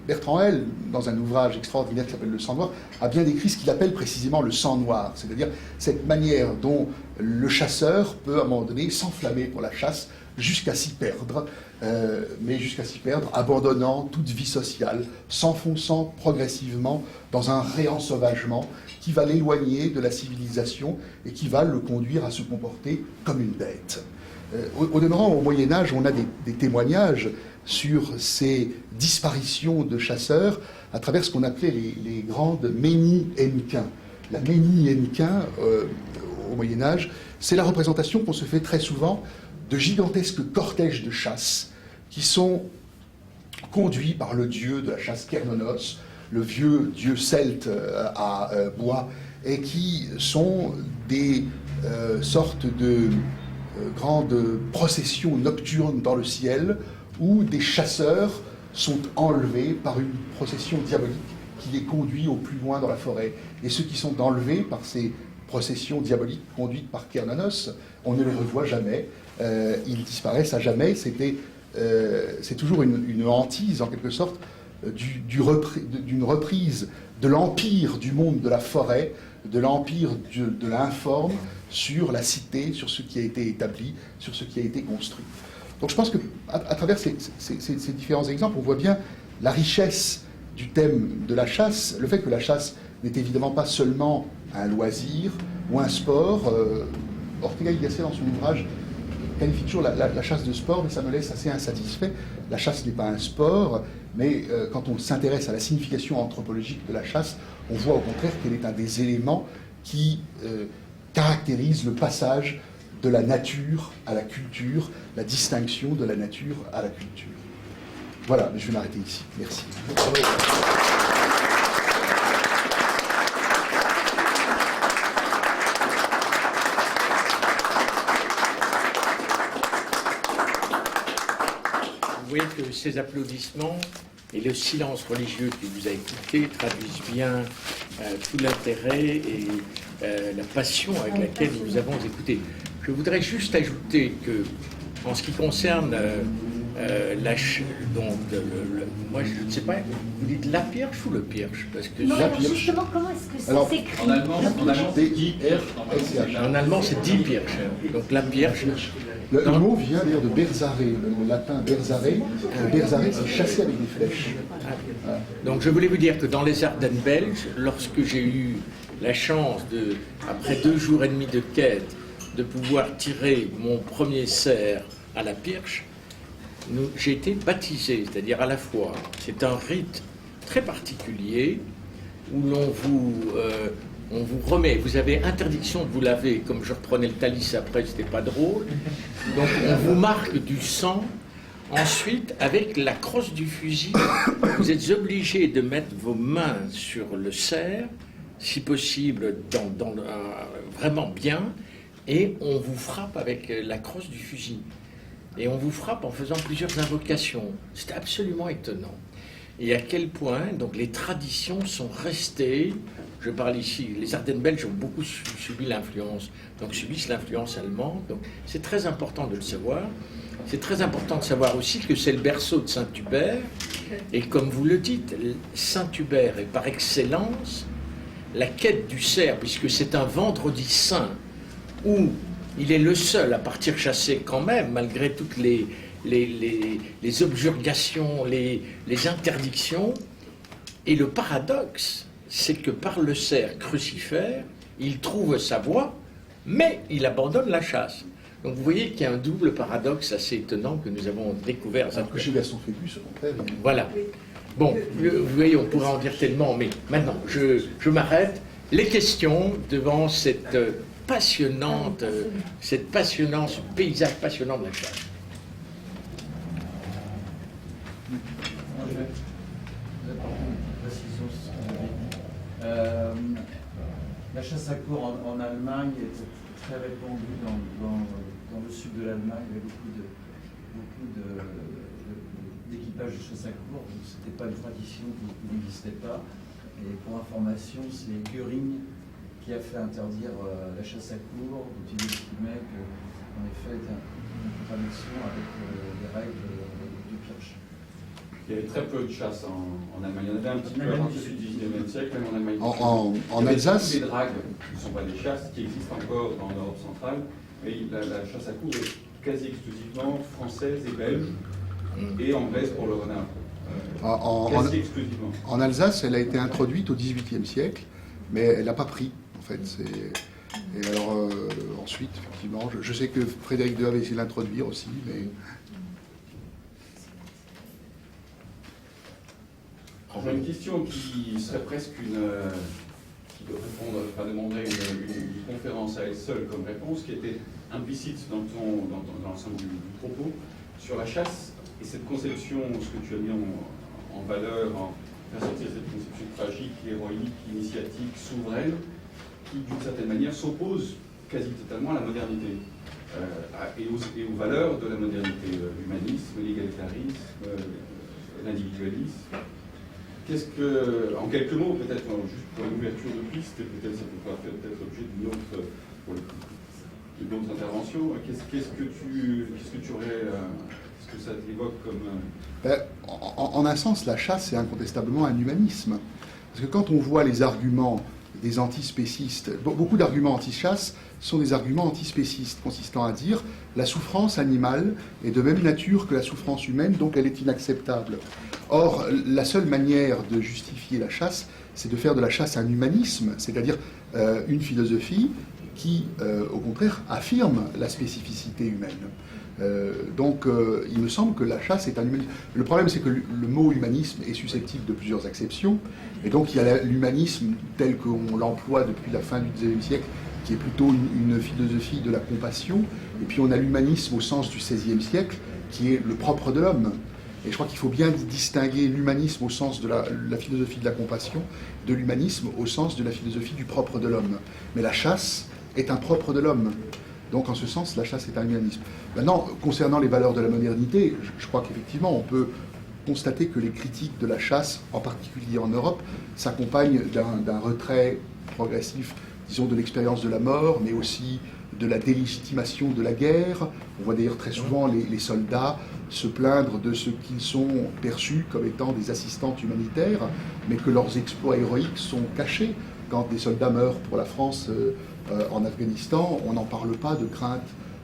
Bertrand Hay, dans un ouvrage extraordinaire qui s'appelle Le sang noir, a bien décrit ce qu'il appelle précisément le sang noir, c'est-à-dire cette manière dont le chasseur peut, à un moment donné, s'enflammer pour la chasse jusqu'à s'y perdre, mais jusqu'à s'y perdre, abandonnant toute vie sociale, s'enfonçant progressivement dans un réensauvagement qui va l'éloigner de la civilisation et qui va le conduire à se comporter comme une bête. Au demeurant, au Moyen-Âge, on a des témoignages sur ces disparitions de chasseurs à travers ce qu'on appelait les grandes ménies hennequins. La ménie hennequin, au Moyen-Âge, c'est la représentation qu'on se fait très souvent de gigantesques cortèges de chasse qui sont conduits par le dieu de la chasse Cernunnos, le vieux dieu celte à bois, et qui sont des sortes de grandes processions nocturnes dans le ciel où des chasseurs sont enlevés par une procession diabolique qui les conduit au plus loin dans la forêt. Et ceux qui sont enlevés par ces processions diaboliques conduites par Cernunnos, on ne les revoit jamais, ils disparaissent à jamais. C'est toujours une hantise, en quelque sorte, d'une reprise de l'empire du monde de la forêt, de l'empire de l'informe sur la cité, sur ce qui a été établi, sur ce qui a été construit. Donc je pense qu'à travers ces différents exemples, on voit bien la richesse du thème de la chasse, le fait que la chasse n'est évidemment pas seulement un loisir ou un sport. Ortega y Gasset, dans son ouvrage, qualifie toujours la chasse de sport, mais ça me laisse assez insatisfait. La chasse n'est pas un sport, mais quand on s'intéresse à la signification anthropologique de la chasse, on voit au contraire qu'elle est un des éléments qui caractérise le passage de la nature à la culture, la distinction de la nature à la culture. Voilà, je vais m'arrêter ici. Merci. Vous voyez que ces applaudissements et le silence religieux qui vous a écouté traduisent bien tout l'intérêt et la passion avec laquelle nous avons écouté. Je voudrais juste ajouter que, en ce qui concerne moi je ne sais pas, vous dites la Pirche ou le Pirche? Parce que non, la alors Pirche, justement, comment est-ce que ça s'écrit? En allemand c'est D-I-R. en allemand c'est die Pirche. Donc la Pirche. Le mot vient d'ailleurs de berzare, le mot latin berzare. Berzare, c'est chasser avec des flèches. Donc je voulais vous dire que dans les Ardennes belges, lorsque j'ai eu la chance, après 2 jours et demi de quête, de pouvoir tirer mon premier cerf à la Pirche, j'ai été baptisé, c'est-à-dire à la fois. C'est un rite très particulier où l'on vous on vous remet, vous avez interdiction de vous laver, comme je reprenais le Thalys après, c'était pas drôle. Donc on vous marque du sang. Ensuite, avec la crosse du fusil, vous êtes obligé de mettre vos mains sur le cerf, si possible, vraiment bien, et on vous frappe avec la crosse du fusil. Et on vous frappe en faisant plusieurs invocations. C'est absolument étonnant. Et à quel point donc les traditions sont restées. Je parle ici, les Ardennes belges ont beaucoup subi l'influence, donc subissent l'influence allemande. Donc c'est très important de le savoir. C'est très important de savoir aussi que c'est le berceau de Saint-Hubert. Et comme vous le dites, Saint-Hubert est par excellence la quête du cerf, puisque c'est un vendredi saint où il est le seul à partir chasser quand même, malgré toutes les objurgations, les interdictions. Et le paradoxe, c'est que par le cerf crucifère, il trouve sa voie, mais il abandonne la chasse. Donc vous voyez qu'il y a un double paradoxe assez étonnant que nous avons découvert. Alors que chez Gaston Phébus, au contraire. Voilà. Bon, vous voyez, on pourrait en dire tellement, mais maintenant, je m'arrête. Les questions devant cette passionnante, ce paysage passionnant de la chasse. La chasse à courre en Allemagne était très répandue dans le sud de l'Allemagne. Il y avait beaucoup d'équipages de chasse à courre. Ce n'était pas une tradition qui n'existait pas. Et pour information, c'est Göring qui a fait interdire la chasse à courre, dont il estimait qu'en effet, il y avait une contradiction avec les règles du Pirch. Il y avait très peu de chasse en Allemagne. Il y en avait un petit peu à partir du 19e siècle, même en Allemagne. En Alsace, les dragues, qui ne sont pas des chasses, qui existent encore dans l'Europe centrale, mais la chasse à courre est quasi exclusivement française et belge, et anglaise pour le renard. Quasi exclusivement. En Alsace, elle a été introduite au XVIIIe siècle, mais elle n'a pas pris, en fait. Et alors, ensuite, effectivement, je sais que Frédéric II avait essayé de l'introduire aussi, mais... J'ai une question qui serait presque qui doit répondre, enfin demander une conférence à elle seule comme réponse, qui était implicite dans l'ensemble du propos, sur la chasse et cette conception, ce que tu as mis en valeur, en faire sortir cette conception tragique, héroïque, initiatique, souveraine, qui d'une certaine manière s'oppose quasi totalement à la modernité et aux valeurs de la modernité, l'humanisme, l'égalitarisme, l'individualisme. Qu'est-ce que, en quelques mots, peut-être juste pour une ouverture de piste, et peut-être ça pourra faire peut-être l'objet d'une autre intervention. Qu'est-ce que tu aurais, qu'est-ce que ça t'évoque comme en un sens, la chasse, c'est incontestablement un humanisme. Parce que quand on voit les arguments des antispécistes, beaucoup d'arguments anti-chasse sont des arguments antispécistes, consistant à dire la souffrance animale est de même nature que la souffrance humaine, donc elle est inacceptable. Or, la seule manière de justifier la chasse, c'est de faire de la chasse un humanisme, c'est-à-dire une philosophie qui, au contraire, affirme la spécificité humaine. Donc, il me semble que la chasse est un humanisme. Le problème, c'est que le mot humanisme est susceptible de plusieurs acceptions. Et donc, il y a l'humanisme tel qu'on l'emploie depuis la fin du XIXe siècle, qui est plutôt une philosophie de la compassion. Et puis, on a l'humanisme au sens du XVIe siècle, qui est le propre de l'homme. Et je crois qu'il faut bien distinguer l'humanisme au sens de la philosophie de la compassion de l'humanisme au sens de la philosophie du propre de l'homme. Mais la chasse est un propre de l'homme. Donc, en ce sens, la chasse est un humanisme. Maintenant, concernant les valeurs de la modernité, je crois qu'effectivement, on peut constater que les critiques de la chasse, en particulier en Europe, s'accompagnent d'un retrait progressif, disons, de l'expérience de la mort, mais aussi de la délégitimation de la guerre. On voit d'ailleurs très souvent les soldats se plaindre de ce qu'ils sont perçus comme étant des assistantes humanitaires, mais que leurs exploits héroïques sont cachés. Quand des soldats meurent pour la France en Afghanistan, on n'en parle pas de crainte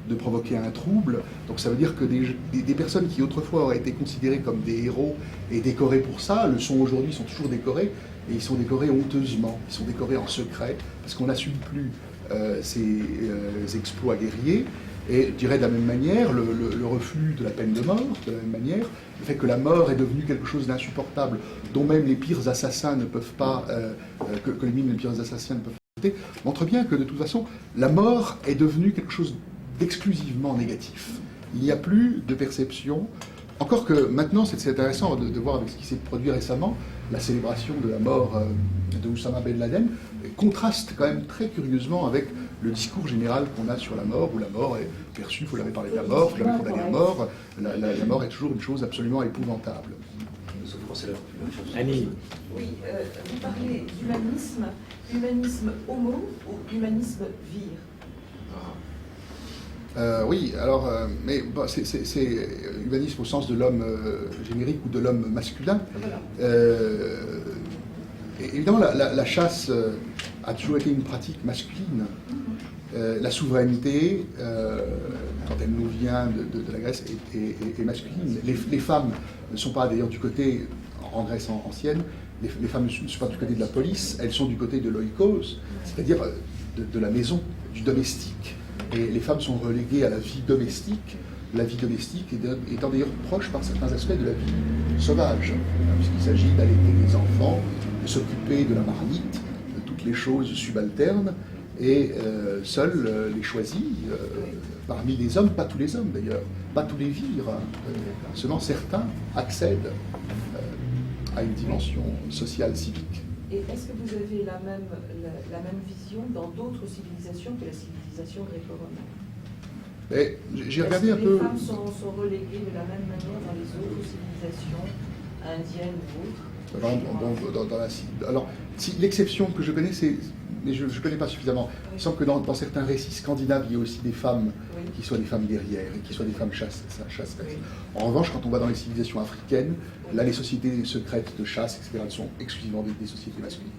de provoquer un trouble. Donc ça veut dire que des personnes qui autrefois auraient été considérées comme des héros et décorées pour ça, le sont aujourd'hui, sont toujours décorés, et ils sont décorés honteusement, ils sont décorés en secret, parce qu'on n'assume plus ces exploits guerriers. Et je dirais de la même manière, le refus de la peine de mort, de la même manière, le fait que la mort est devenue quelque chose d'insupportable, dont même les pires assassins ne peuvent pas, que les pires assassins ne peuvent montre bien que de toute façon, la mort est devenue quelque chose d'exclusivement négatif. Il n'y a plus de perception. Encore que maintenant, c'est intéressant de voir avec ce qui s'est produit récemment, la célébration de la mort de Oussama Ben Laden contraste quand même très curieusement avec le discours général qu'on a sur la mort, où la mort est perçue, il faut l'avait parlé de la mort, il faut l'avait condamné à mort, la mort est toujours une chose absolument épouvantable. Annie. Oui, vous parlez d'humanisme, humanisme homo ou humanisme vir? Oui, alors, mais bon, c'est humanisme au sens de l'homme générique ou de l'homme masculin. Voilà. Et évidemment, la chasse a toujours été une pratique masculine. La souveraineté, quand elle nous vient de la Grèce, est masculine. Les femmes ne sont pas d'ailleurs du côté, en Grèce ancienne, les femmes ne sont pas du côté de la police, elles sont du côté de l'oikos, c'est-à-dire de la maison, du domestique. Et les femmes sont reléguées à la vie domestique étant d'ailleurs proche par certains aspects de la vie sauvage, puisqu'il s'agit d'allaiter les enfants, de s'occuper de la marmite, de toutes les choses subalternes, et seuls les choisis, parmi les hommes, pas tous les hommes d'ailleurs, pas tous les vires, seulement certains accèdent à une dimension sociale, civique. Et est-ce que vous avez la même vision dans d'autres civilisations que la civilisation gréco-romaine? J'ai regardé un peu. Les femmes sont reléguées de la même manière dans les autres civilisations indiennes ou autres? Alors, l'exception que je connais, mais je ne connais pas suffisamment. Il semble que dans certains récits scandinaves, il y a aussi des femmes qui soient des femmes guerrières et qui soient des femmes chasseresses. En revanche, quand on va dans les civilisations africaines, là, les sociétés secrètes de chasse, etc., sont exclusivement des sociétés masculines.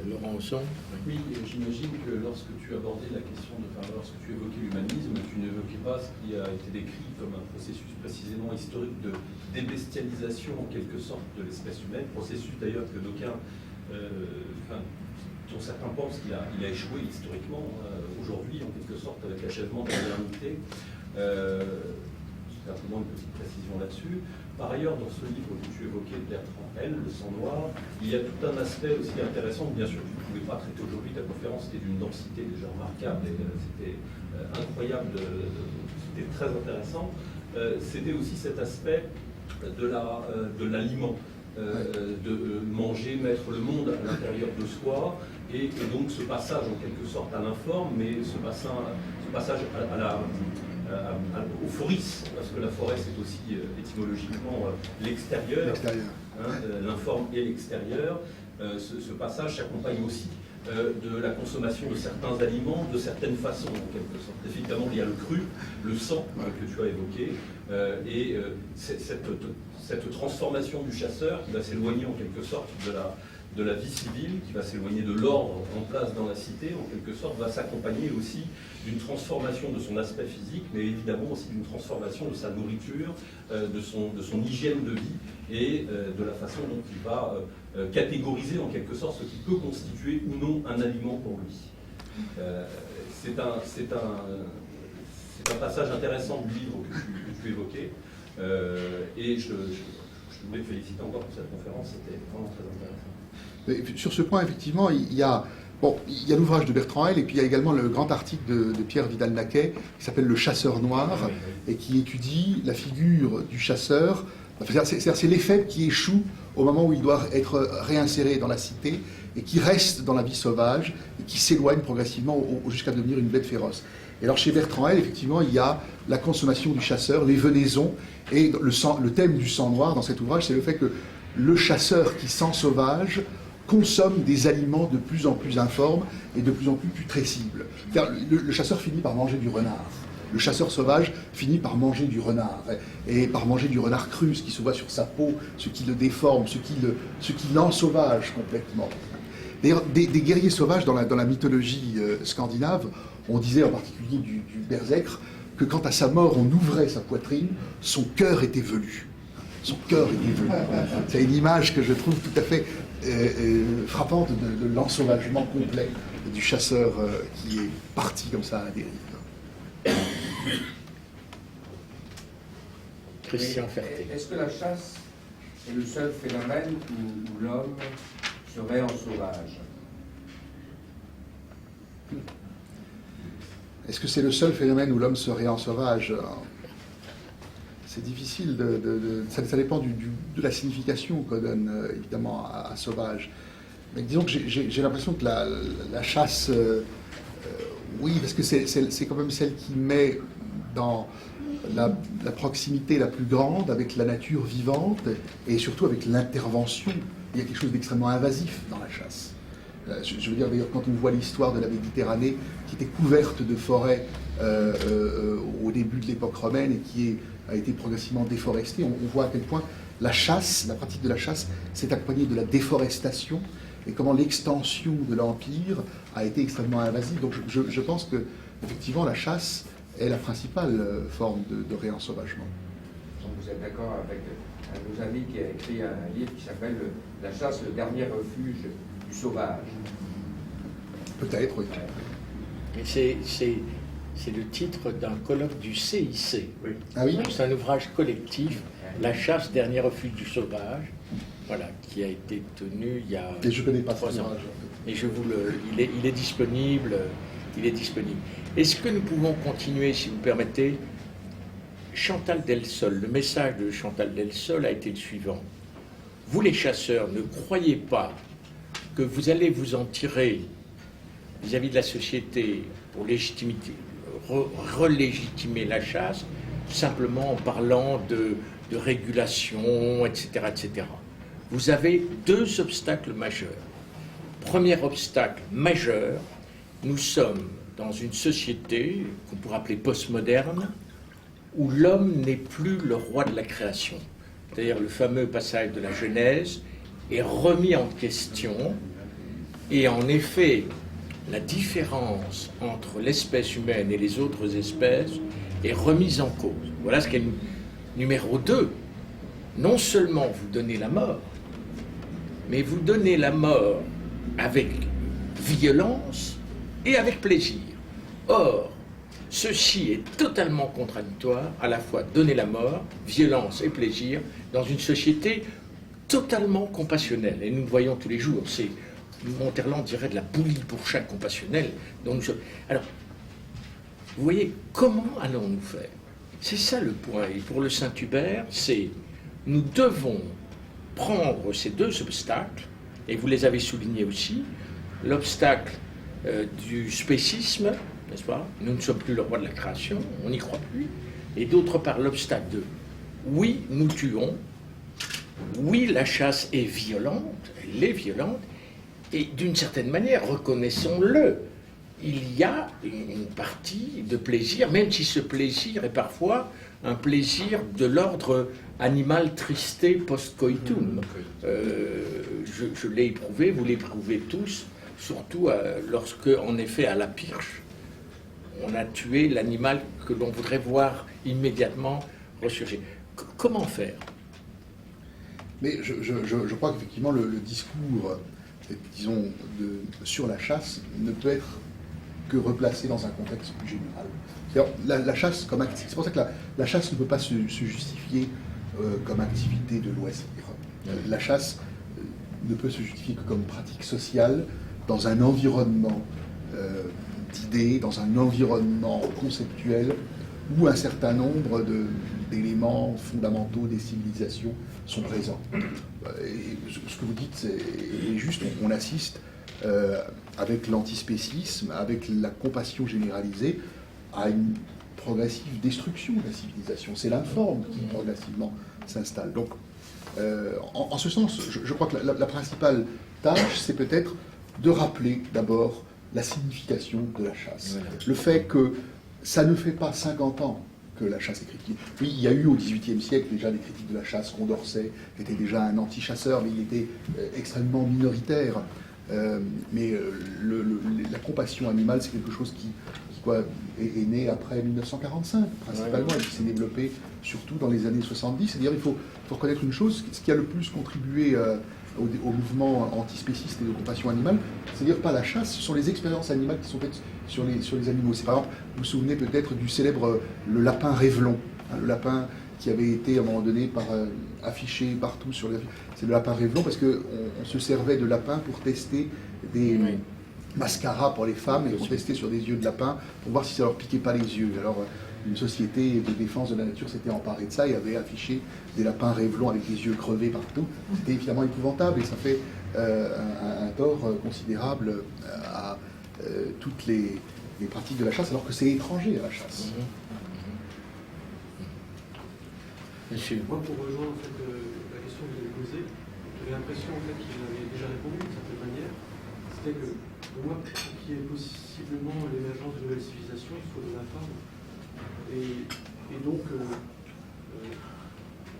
Laurent Hausson. Oui, j'imagine que lorsque tu abordais la question, lorsque tu évoquais l'humanisme, tu n'évoquais pas ce qui a été décrit comme un processus précisément historique de débestialisation en quelque sorte de l'espèce humaine, processus d'ailleurs que d'aucuns, dont certains pensent qu'il a échoué historiquement aujourd'hui en quelque sorte avec l'achèvement de la modernité. Simplement une petite précision là-dessus. Par ailleurs, dans ce livre que tu évoquais de Bertrand L, Le sang noir, il y a tout un aspect aussi intéressant. Bien sûr, tu ne pouvais pas traiter aujourd'hui, ta conférence était d'une densité déjà remarquable, et c'était incroyable, c'était très intéressant. C'était aussi cet aspect de l'aliment, de manger, mettre le monde à l'intérieur de soi, et donc ce passage en quelque sorte à l'informe, mais ce passage au foris, parce que la forêt c'est aussi étymologiquement l'extérieur, l'informe et l'extérieur. Ce passage s'accompagne aussi de la consommation de certains aliments de certaines façons en quelque sorte. Effectivement, il y a le cru, le sang que tu as évoqué, et cette transformation du chasseur qui va s'éloigner en quelque sorte de la vie civile, qui va s'éloigner de l'ordre en place dans la cité, en quelque sorte, va s'accompagner aussi d'une transformation de son aspect physique, mais évidemment aussi d'une transformation de sa nourriture, de son hygiène de vie, et de la façon dont il va catégoriser en quelque sorte ce qui peut constituer ou non un aliment pour lui. C'est un passage intéressant du livre que tu évoquais, et je voulais te féliciter encore pour cette conférence, c'était vraiment très intéressant. Sur ce point, effectivement, il y a l'ouvrage de Bertrand L, et puis il y a également le grand article de Pierre Vidal-Naquet qui s'appelle Le chasseur noir, et qui étudie la figure du chasseur. C'est l'effet qui échoue au moment où il doit être réinséré dans la cité, et qui reste dans la vie sauvage, et qui s'éloigne progressivement jusqu'à devenir une bête féroce. Et alors chez Bertrand L, effectivement, il y a la consommation du chasseur, les venaisons, et le thème du sang noir dans cet ouvrage, c'est le fait que le chasseur qui sent sauvage consomme des aliments de plus en plus informes et de plus en plus putrescibles. Le chasseur finit par manger du renard. Le chasseur sauvage finit par manger du renard, et par manger du renard cru, ce qui se voit sur sa peau, ce qui le déforme, ce qui l'ensauvage complètement. D'ailleurs, des guerriers sauvages dans la mythologie scandinave, on disait en particulier du Berserk, que quand à sa mort on ouvrait sa poitrine, son cœur était velu. Son cœur était velu. C'est une image que je trouve tout à fait frappante de l'ensauvagement complet du chasseur qui est parti comme ça à la dérive. Christian Ferté. Est-ce que la chasse est le seul phénomène où l'homme serait en sauvage? Est-ce que c'est le seul phénomène où l'homme se rend sauvage? C'est difficile, ça dépend de la signification qu'on donne évidemment à sauvage. Mais disons que j'ai l'impression que la chasse, oui, parce que c'est quand même celle qui met dans la proximité la plus grande avec la nature vivante et surtout avec l'intervention. Il y a quelque chose d'extrêmement invasif dans la chasse. Je veux dire, d'ailleurs, quand on voit l'histoire de la Méditerranée qui était couverte de forêts au début de l'époque romaine et qui a été progressivement déforestée, on voit à quel point la chasse, la pratique de la chasse, s'est accompagnée de la déforestation et comment l'extension de l'Empire a été extrêmement invasive. Donc je pense que, effectivement, la chasse est la principale forme de réensauvagement. Donc vous êtes d'accord avec un de nos amis qui a écrit un livre qui s'appelle « La chasse, le dernier refuge du sauvage ». Peut-être, oui. Mais c'est le titre d'un colloque du CIC. Oui. Ah oui? C'est un ouvrage collectif, La chasse, dernier refuge du sauvage, voilà, qui a été tenu il y a Et je ne connais pas 3 cet ans. ouvrage. Et il est disponible. Il est disponible. Est-ce que nous pouvons continuer, si vous permettez? Chantal Delsol, le message de Chantal Delsol a été le suivant. Vous les chasseurs, ne croyez pas que vous allez vous en tirer vis-à-vis de la société pour relégitimer la chasse, simplement en parlant de régulation, etc., etc. Vous avez 2 obstacles majeurs. Premier obstacle majeur, nous sommes dans une société qu'on pourrait appeler postmoderne, où l'homme n'est plus le roi de la création. C'est-à-dire le fameux passage de la Genèse est remis en question, et en effet, la différence entre l'espèce humaine et les autres espèces est remise en cause. Voilà ce qu'est numéro 2. Non seulement vous donnez la mort, mais vous donnez la mort avec violence et avec plaisir. Or, ceci est totalement contradictoire, à la fois donner la mort, violence et plaisir, dans une société totalement compassionnelle. Et nous le voyons tous les jours, c'est, Monterland dirait, de la bouillie pour chat compassionnelle. Alors, vous voyez, comment allons-nous faire? C'est ça le point. Et pour le Saint-Hubert, c'est, nous devons prendre ces 2 obstacles, et vous les avez soulignés aussi, l'obstacle du spécisme, n'est-ce pas? Nous ne sommes plus le roi de la création, on n'y croit plus. Et d'autre part, l'obstacle de oui, nous tuons, oui, la chasse est violente, elle est violente, et d'une certaine manière, reconnaissons-le, il y a une partie de plaisir, même si ce plaisir est parfois un plaisir de l'ordre animal tristé post-coitum. Je l'ai éprouvé, vous l'éprouvez tous, surtout lorsque, en effet, à la pirche, on a tué l'animal que l'on voudrait voir immédiatement ressurgir. Comment faire? Mais je crois qu'effectivement, le discours, disons, sur la chasse ne peut être que replacé dans un contexte plus général. La chasse comme activité, c'est pour ça que la chasse ne peut pas se justifier comme activité de loisir. La chasse ne peut se justifier que comme pratique sociale dans un environnement d'idées, dans un environnement conceptuel où un certain nombre d'éléments fondamentaux des civilisations sont présents. Et ce que vous dites est juste, on assiste avec l'antispécisme, avec la compassion généralisée, à une progressive destruction de la civilisation. C'est l'informe qui progressivement s'installe. Donc, en ce sens, je crois que la principale tâche, c'est peut-être de rappeler d'abord la signification de la chasse. Voilà. Le fait que ça ne fait pas 50 ans que la chasse est critiquée. Oui, il y a eu au XVIIIe siècle déjà des critiques de la chasse. Condorcet était déjà un anti-chasseur, mais il était extrêmement minoritaire. Mais la compassion animale, c'est quelque chose qui est né après 1945, principalement, et qui s'est développé surtout dans les années 70. C'est-à-dire, il faut reconnaître une chose, ce qui a le plus contribué au mouvement antispéciste et de compassion animale, c'est-à-dire pas la chasse, ce sont les expériences animales qui sont faites sur les animaux. C'est par exemple, vous vous souvenez peut-être du célèbre le lapin Révélon, hein, le lapin qui avait été à un moment donné affiché partout sur c'est le lapin Révélon parce qu'on se servait de lapin pour tester des mascara pour les femmes et qu'on testait sur des yeux de lapin pour voir si ça leur piquait pas les yeux. Alors, une société de défense de la nature s'était emparée de ça et avait affiché des lapins rêvelons avec des yeux crevés partout. C'était évidemment épouvantable et ça fait un tort considérable à toutes les pratiques de la chasse, alors que c'est étranger à la chasse. Monsieur. Moi, pour rejoindre en fait, la question que vous avez posée, j'avais l'impression en fait, qu'il avait déjà répondu d'une certaine manière. C'était que pour moi, pour qu'il y ait possiblement l'émergence de nouvelles civilisations, il faut de la femme. Et donc,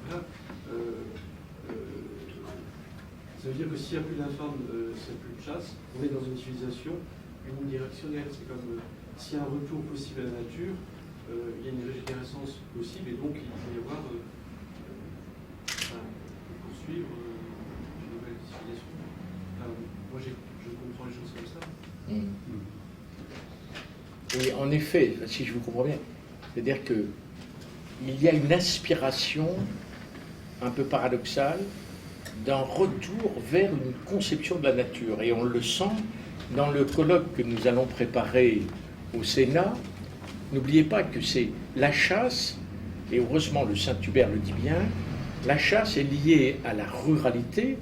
voilà. Ça veut dire que s'il n'y a plus d'infâme, s'il n'y a plus de chasse, on est dans une civilisation unidirectionnelle. C'est comme s'il y a un retour possible à la nature, il y a une régénérescence possible, et donc il peut y avoir poursuivre une nouvelle civilisation. Moi, je comprends les choses comme ça. Et en effet, si je vous comprends bien, c'est-à-dire qu'il y a une aspiration un peu paradoxale d'un retour vers une conception de la nature. Et on le sent dans le colloque que nous allons préparer au Sénat. N'oubliez pas que c'est la chasse, et heureusement le Saint-Hubert le dit bien, la chasse est liée à la ruralité,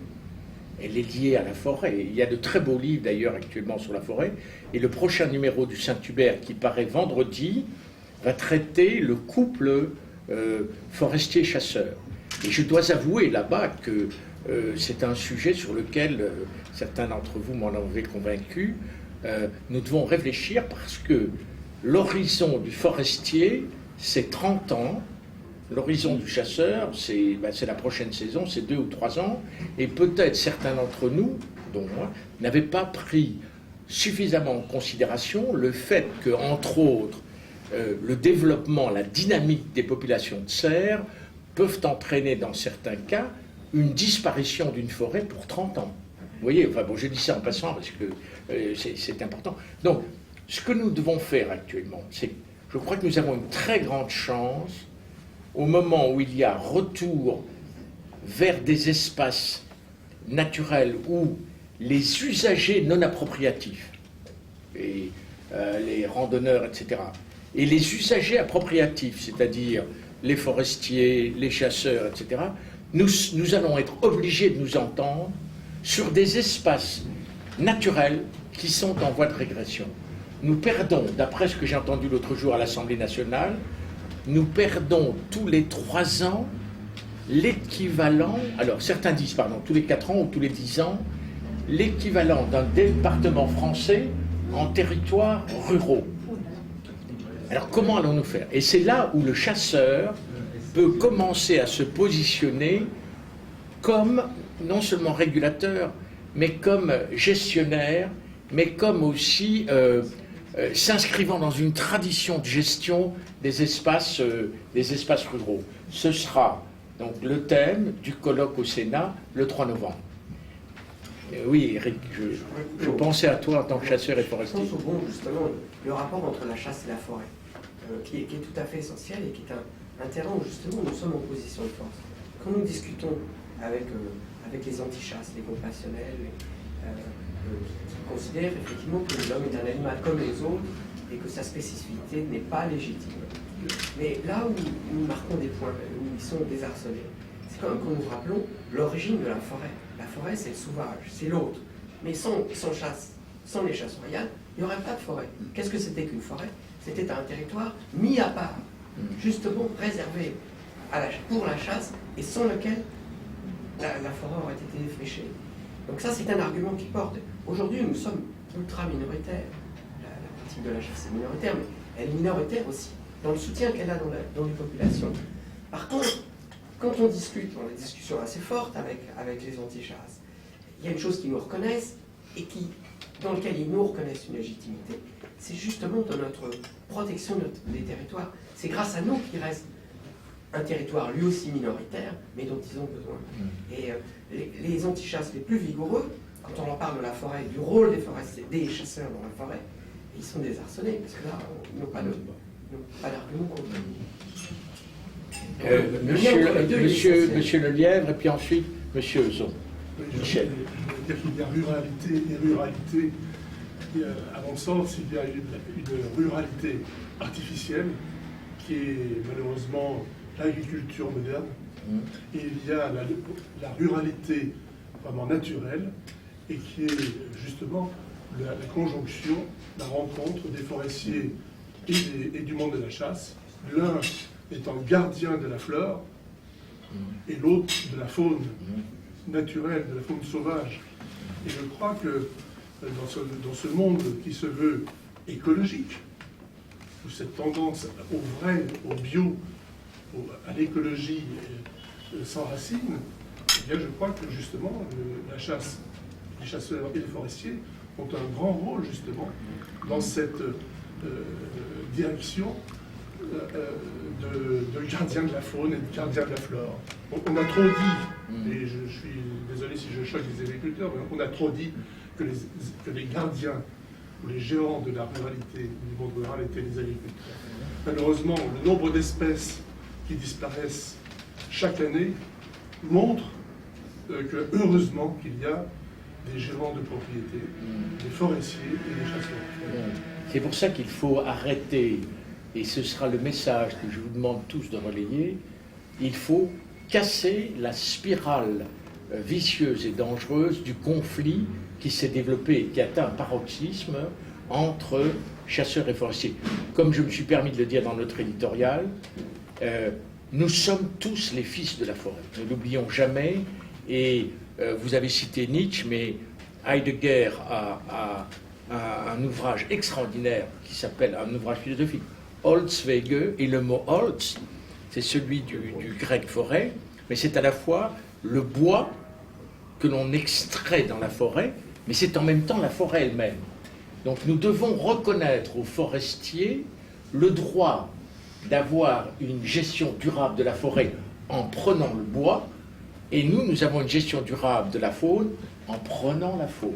elle est liée à la forêt. Il y a de très beaux livres d'ailleurs actuellement sur la forêt, et le prochain numéro du Saint-Hubert qui paraît vendredi va traiter le couple forestier-chasseur. Et je dois avouer là-bas que c'est un sujet sur lequel certains d'entre vous m'en avaient convaincu. Nous devons réfléchir parce que l'horizon du forestier, c'est 30 ans. L'horizon du chasseur, c'est la prochaine saison, c'est 2 ou 3 ans. Et peut-être certains d'entre nous, dont moi, n'avaient pas pris suffisamment en considération le fait que, entre autres, le développement, la dynamique des populations de cerfs peuvent entraîner, dans certains cas, une disparition d'une forêt pour 30 ans. Vous voyez, enfin bon, je dis ça en passant parce que c'est important. Donc, ce que nous devons faire actuellement, c'est, je crois que nous avons une très grande chance, au moment où il y a retour vers des espaces naturels où les usagers non appropriatifs, et, les randonneurs, etc., et les usagers appropriatifs, c'est-à-dire les forestiers, les chasseurs, etc., nous allons être obligés de nous entendre sur des espaces naturels qui sont en voie de régression. Nous perdons, d'après ce que j'ai entendu l'autre jour à l'Assemblée nationale, nous perdons tous les 3 ans l'équivalent, alors certains disent, pardon, tous les 4 ans ou tous les 10 ans, l'équivalent d'un département français en territoires ruraux. Alors comment allons-nous faire? Et c'est là où le chasseur peut commencer à se positionner comme, non seulement régulateur, mais comme gestionnaire, mais comme aussi s'inscrivant dans une tradition de gestion des espaces ruraux. Ce sera donc le thème du colloque au Sénat le 3 novembre. Oui, Eric, je pensais à toi en tant que chasseur et forestier. Je pense au bon, justement, le rapport entre la chasse et la forêt, qui est tout à fait essentiel et qui est un terrain où justement nous sommes en position de force. Quand nous discutons avec les anti-chasses, les compassionnels, qui considèrent effectivement que l'homme est un animal comme les autres et que sa spécificité n'est pas légitime. Mais là où nous marquons des points, où ils sont désarçonnés, c'est quand même quand nous rappelons l'origine de la forêt. La forêt, c'est le sauvage, c'est l'autre. Mais sans chasse, sans les chasses royales, il n'y aurait pas de forêt. Qu'est-ce que c'était qu'une forêt? C'était un territoire mis à part, justement réservé pour la chasse et sans lequel la forêt aurait été défrichée. Donc ça, c'est un argument qui porte. Aujourd'hui, nous sommes ultra minoritaires. La pratique de la chasse est minoritaire, mais elle est minoritaire aussi dans le soutien qu'elle a dans les populations. Par contre, quand on discute, on a des discussions assez fortes avec les anti-chasses, il y a une chose qu'ils nous reconnaissent et dans laquelle ils nous reconnaissent une légitimité, c'est justement dans notre protection des territoires. C'est grâce à nous qu'il reste un territoire lui aussi minoritaire, mais dont ils ont besoin. Et les anti-chasses les plus vigoureux, quand on leur parle de la forêt, du rôle des chasseurs dans la forêt, ils sont désarçonnés, parce que là, ils n'ont pas d'argument contre nous. Monsieur Lelièvre, et puis ensuite, Monsieur Euzon. Michel. Il y a ruralité et ruralité à mon sens, il y a une ruralité artificielle qui est malheureusement l'agriculture moderne. Et il y a la ruralité vraiment naturelle et qui est justement la conjonction, la rencontre des forestiers et du monde de la chasse, l'un étant gardien de la flore et l'autre de la faune naturelle, de la faune sauvage. Et je crois que dans ce monde qui se veut écologique, où cette tendance au vrai, au bio, à l'écologie sans racines, eh bien je crois que justement la chasse, les chasseurs et les forestiers ont un grand rôle justement dans cette direction de gardien de la faune et de gardien de la flore. On a trop dit, et je suis désolé si je choque les agriculteurs, mais on a trop dit que les gardiens ou les géants de la ruralité, du monde rural étaient les agriculteurs. Malheureusement, le nombre d'espèces qui disparaissent chaque année montre que heureusement qu'il y a des gérants de propriété, des forestiers et des chasseurs. C'est pour ça qu'il faut arrêter, et ce sera le message que je vous demande tous de relayer, il faut casser la spirale vicieuse et dangereuse du conflit qui s'est développé, qui atteint un paroxysme entre chasseurs et forestiers. Comme je me suis permis de le dire dans notre éditorial, nous sommes tous les fils de la forêt. Ne l'oublions jamais. Et vous avez cité Nietzsche, mais Heidegger a un ouvrage extraordinaire qui s'appelle, un ouvrage philosophique, Holzwege, et le mot Holz, c'est celui du grec forêt, mais c'est à la fois le bois que l'on extrait dans la forêt, mais c'est en même temps la forêt elle-même. Donc nous devons reconnaître aux forestiers le droit d'avoir une gestion durable de la forêt en prenant le bois, et nous avons une gestion durable de la faune en prenant la faune.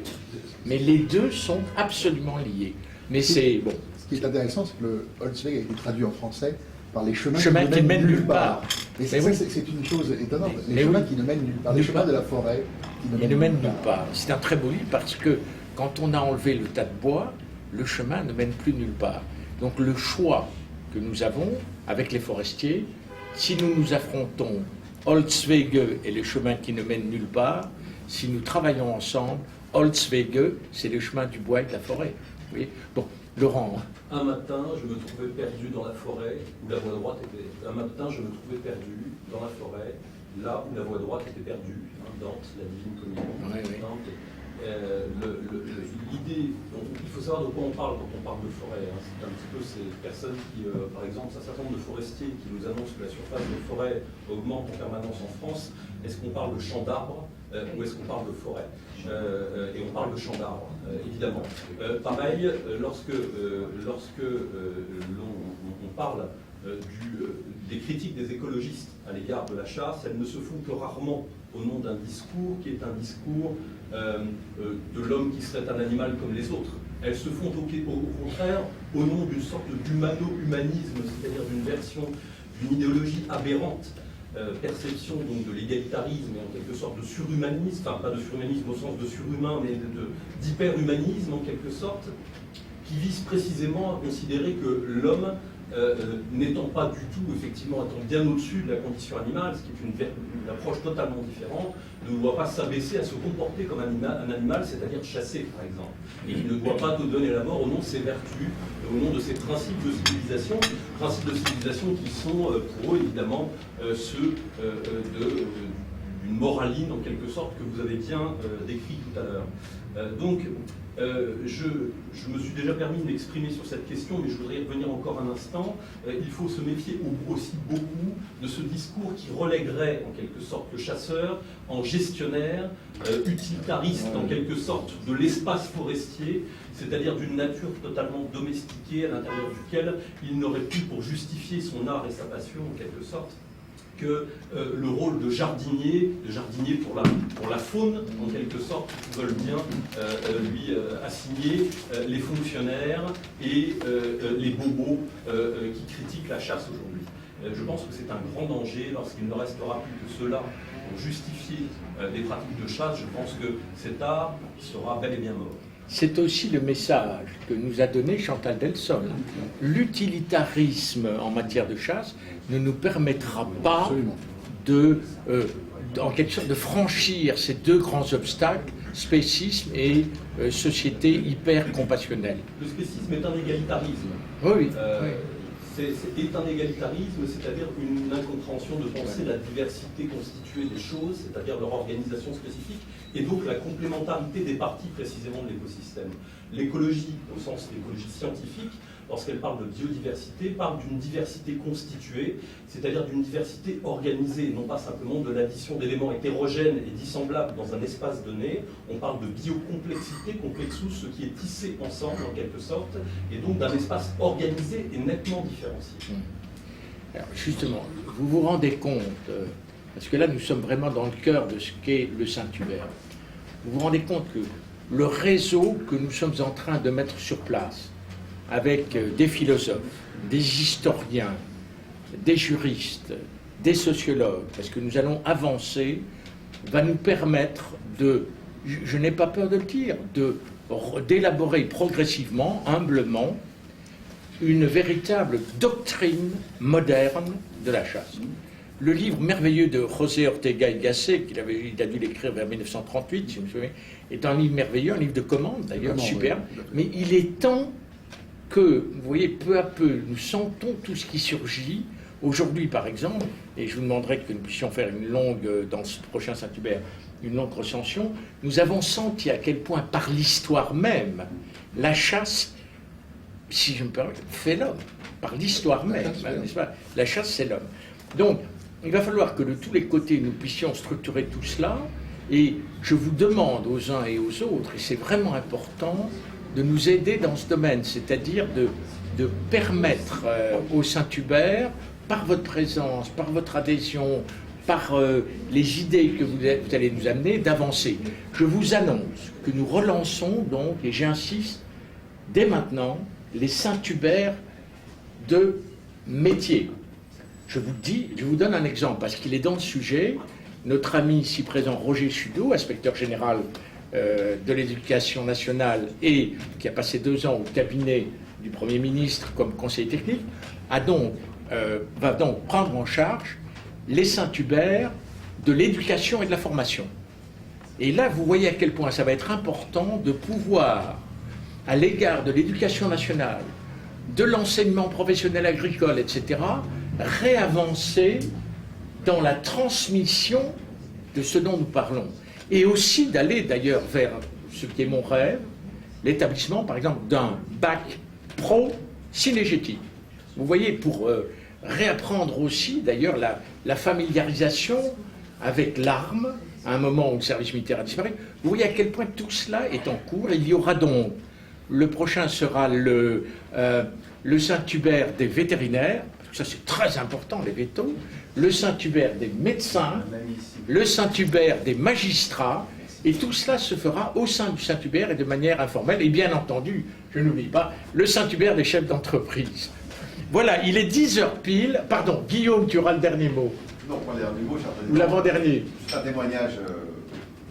Mais les deux sont absolument liés. Mais c'est bon. Ce qui est intéressant, c'est que le Holzweg a été traduit en français par les chemins qui ne mènent nulle part. Et c'est une chose étonnante. Les chemins qui ne mènent nulle part. Les chemins de la forêt qui ne mènent nulle part. C'est un très beau livre parce que quand on a enlevé le tas de bois, le chemin ne mène plus nulle part. Donc le choix que nous avons avec les forestiers, si nous nous affrontons Holzwege et les chemins qui ne mènent nulle part, si nous travaillons ensemble, Holzwege, c'est le chemin du bois et de la forêt. Vous voyez ? Bon, Laurent. Un matin, je me trouvais perdu dans la forêt où la voie droite était. Un matin, je me trouvais perdu dans la forêt, là où la voie droite était perdue. Dante, la divine communion. Dante. L'idée, il faut savoir de quoi on parle quand on parle de forêt. C'est un petit peu ces personnes qui, par exemple, un certain nombre de forestiers qui nous annoncent que la surface de forêt augmente en permanence en France. Est-ce qu'on parle de champs d'arbres ou est-ce qu'on parle de forêt et on parle de champs d'arbres, évidemment. Pareil, lorsque l'on parle des critiques des écologistes à l'égard de la chasse, elles ne se font que rarement au nom d'un discours qui est un discours de l'homme qui serait un animal comme les autres. Elles se font au contraire au nom d'une sorte d'humano-humanisme, c'est-à-dire d'une version, d'une idéologie aberrante, perception donc de l'égalitarisme et en quelque sorte de surhumanisme, enfin pas de surhumanisme au sens de surhumain, mais d'hyperhumanisme en quelque sorte, qui vise précisément à considérer que l'homme, n'étant pas du tout, effectivement, étant bien au-dessus de la condition animale, ce qui est une approche totalement différente, ne doit pas s'abaisser à se comporter comme un animal, c'est-à-dire chasser, par exemple. Et il ne doit pas te donner la mort au nom de ses vertus, au nom de ses principes de civilisation qui sont, pour eux, évidemment, ceux d'une moraline, en quelque sorte, que vous avez bien décrit tout à l'heure. Donc, je me suis déjà permis de m'exprimer sur cette question, mais je voudrais y revenir encore un instant. Il faut se méfier aussi beaucoup de ce discours qui relèguerait en quelque sorte le chasseur en gestionnaire, utilitariste en quelque sorte de l'espace forestier, c'est-à-dire d'une nature totalement domestiquée à l'intérieur duquel il n'aurait plus pour justifier son art et sa passion en quelque sorte que le rôle de jardinier pour la faune, en quelque sorte, qui veulent bien lui assigner les fonctionnaires et les bobos qui critiquent la chasse aujourd'hui. Je pense que c'est un grand danger lorsqu'il ne restera plus que cela pour justifier des pratiques de chasse. Je pense que cet art sera bel et bien mort. c'est aussi le message que nous a donné Chantal Delsol. L'utilitarisme en matière de chasse ne nous permettra pas en quelque sorte, de franchir ces deux grands obstacles, spécisme et société hyper compassionnelle. Le spécisme est un égalitarisme. Oui. C'est un égalitarisme, c'est-à-dire une incompréhension de penser la diversité constituée des choses, c'est-à-dire leur organisation spécifique, et donc la complémentarité des parties précisément de l'écosystème. L'écologie, au sens de l'écologie scientifique, lorsqu'elle parle de biodiversité, parle d'une diversité constituée, c'est-à-dire d'une diversité organisée, non pas simplement de l'addition d'éléments hétérogènes et dissemblables dans un espace donné. On parle de biocomplexité, complexus, ce qui est tissé ensemble en quelque sorte, et donc d'un espace organisé et nettement différencié. Alors justement, vous vous rendez compte, parce que là nous sommes vraiment dans le cœur de ce qu'est le Saint-Hubert, vous vous rendez compte que le réseau que nous sommes en train de mettre sur place, avec des philosophes, des historiens, des juristes, des sociologues, parce que nous allons avancer, va nous permettre de, je n'ai pas peur de le dire, d'élaborer progressivement, humblement, une véritable doctrine moderne de la chasse. Le livre merveilleux de José Ortega y Gasset, il a dû l'écrire vers 1938, si je me souviens, est un livre merveilleux, un livre de commande d'ailleurs, superbe, mais il est temps que, vous voyez, peu à peu, nous sentons tout ce qui surgit. Aujourd'hui, par exemple, et je vous demanderai que nous puissions faire une longue, dans ce prochain Saint-Hubert, une longue recension, nous avons senti à quel point, par l'histoire même, la chasse, si je me permets, fait l'homme. Par l'histoire même, n'est-ce pas ? La chasse, c'est l'homme. Donc, il va falloir que de tous les côtés, nous puissions structurer tout cela, et je vous demande aux uns et aux autres, et c'est vraiment important, de nous aider dans ce domaine, c'est-à-dire de permettre au Saint-Hubert, par votre présence, par votre adhésion, par les idées que vous allez nous amener, d'avancer. Je vous annonce que nous relançons donc, et j'insiste, dès maintenant, les Saint-Hubert de métier. Je vous dis, je vous donne un exemple, parce qu'il est dans le sujet, notre ami ici présent, Roger Chudeau, inspecteur général de l'éducation nationale et qui a passé 2 ans au cabinet du Premier ministre comme conseiller technique, va donc prendre en charge les Saint-Hubert de l'éducation et de la formation. Et là, vous voyez à quel point ça va être important de pouvoir, à l'égard de l'éducation nationale, de l'enseignement professionnel agricole, etc., réavancer dans la transmission de ce dont nous parlons. Et aussi d'aller d'ailleurs vers ce qui est mon rêve, l'établissement par exemple d'un bac pro synégétique. Vous voyez, pour réapprendre aussi d'ailleurs la familiarisation avec l'arme, à un moment où le service militaire a disparu. Vous voyez à quel point tout cela est en cours. Il y aura donc, le prochain sera le Saint-Hubert des vétérinaires, parce que ça c'est très important, les vétos, le Saint-Hubert des médecins, le Saint-Hubert des magistrats, et tout cela se fera au sein du Saint-Hubert et de manière informelle, et bien entendu, je n'oublie pas, le Saint-Hubert des chefs d'entreprise. Voilà, il est 10h pile. Pardon, Guillaume, tu auras le dernier mot. Non, pas le dernier mot, cher président. Ou l'avant-dernier. Juste un témoignage,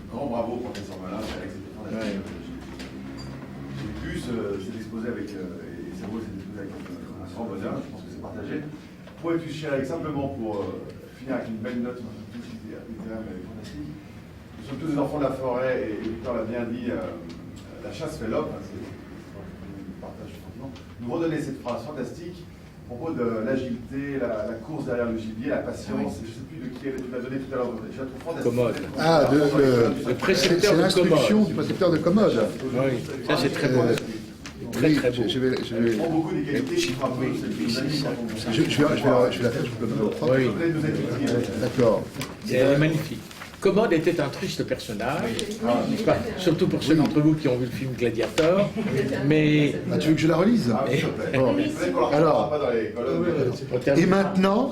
grand bravo, professeur Malin, c'est avec cette fantastique. J'ai pu cet exposé avec, et c'est beau, cet exposé avec un grand bonheur, je pense que c'est partagé. Pour être chers, simplement pour finir avec une belle note littéraire mais fantastique. Nous sommes tous des enfants de la forêt, et Victor l'a bien dit, la chasse fait l'homme, hein, c'est un partage sentiment. Nous redonner cette phrase fantastique à propos de l'agilité, la course derrière le gibier, la patience, je ne sais plus de qui tu l'as donné tout à l'heure, je la trouve fantastique. Commode. Ah, le précepteur de l'instruction du précepteur de Commode. Oui, ça c'est très beau. Très très beau. Elle prend beaucoup des qualités qui frappent je vais la faire, je vous le reprends. Oui. D'accord. C'est magnifique. Commode était un triste personnage, n'est-ce pas, surtout pour ceux d'entre vous qui ont vu le film Gladiator, mais... Ah, tu veux que je la relise? Bon. Alors, et maintenant,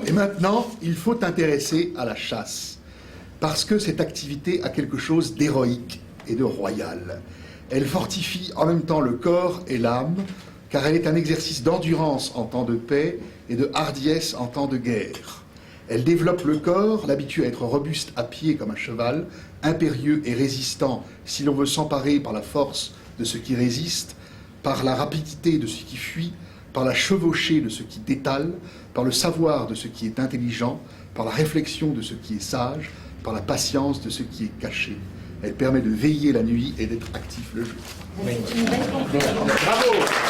il faut t'intéresser à la chasse, parce que cette activité a quelque chose d'héroïque et de royal. Elle fortifie en même temps le corps et l'âme, car elle est un exercice d'endurance en temps de paix et de hardiesse en temps de guerre. Elle développe le corps, l'habitue à être robuste à pied comme un cheval, impérieux et résistant si l'on veut s'emparer par la force de ce qui résiste, par la rapidité de ce qui fuit, par la chevauchée de ce qui détale, par le savoir de ce qui est intelligent, par la réflexion de ce qui est sage, par la patience de ce qui est caché. Elle permet de veiller la nuit et d'être actif le jour. C'est une belle conclusion. Bravo.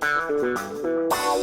Merci.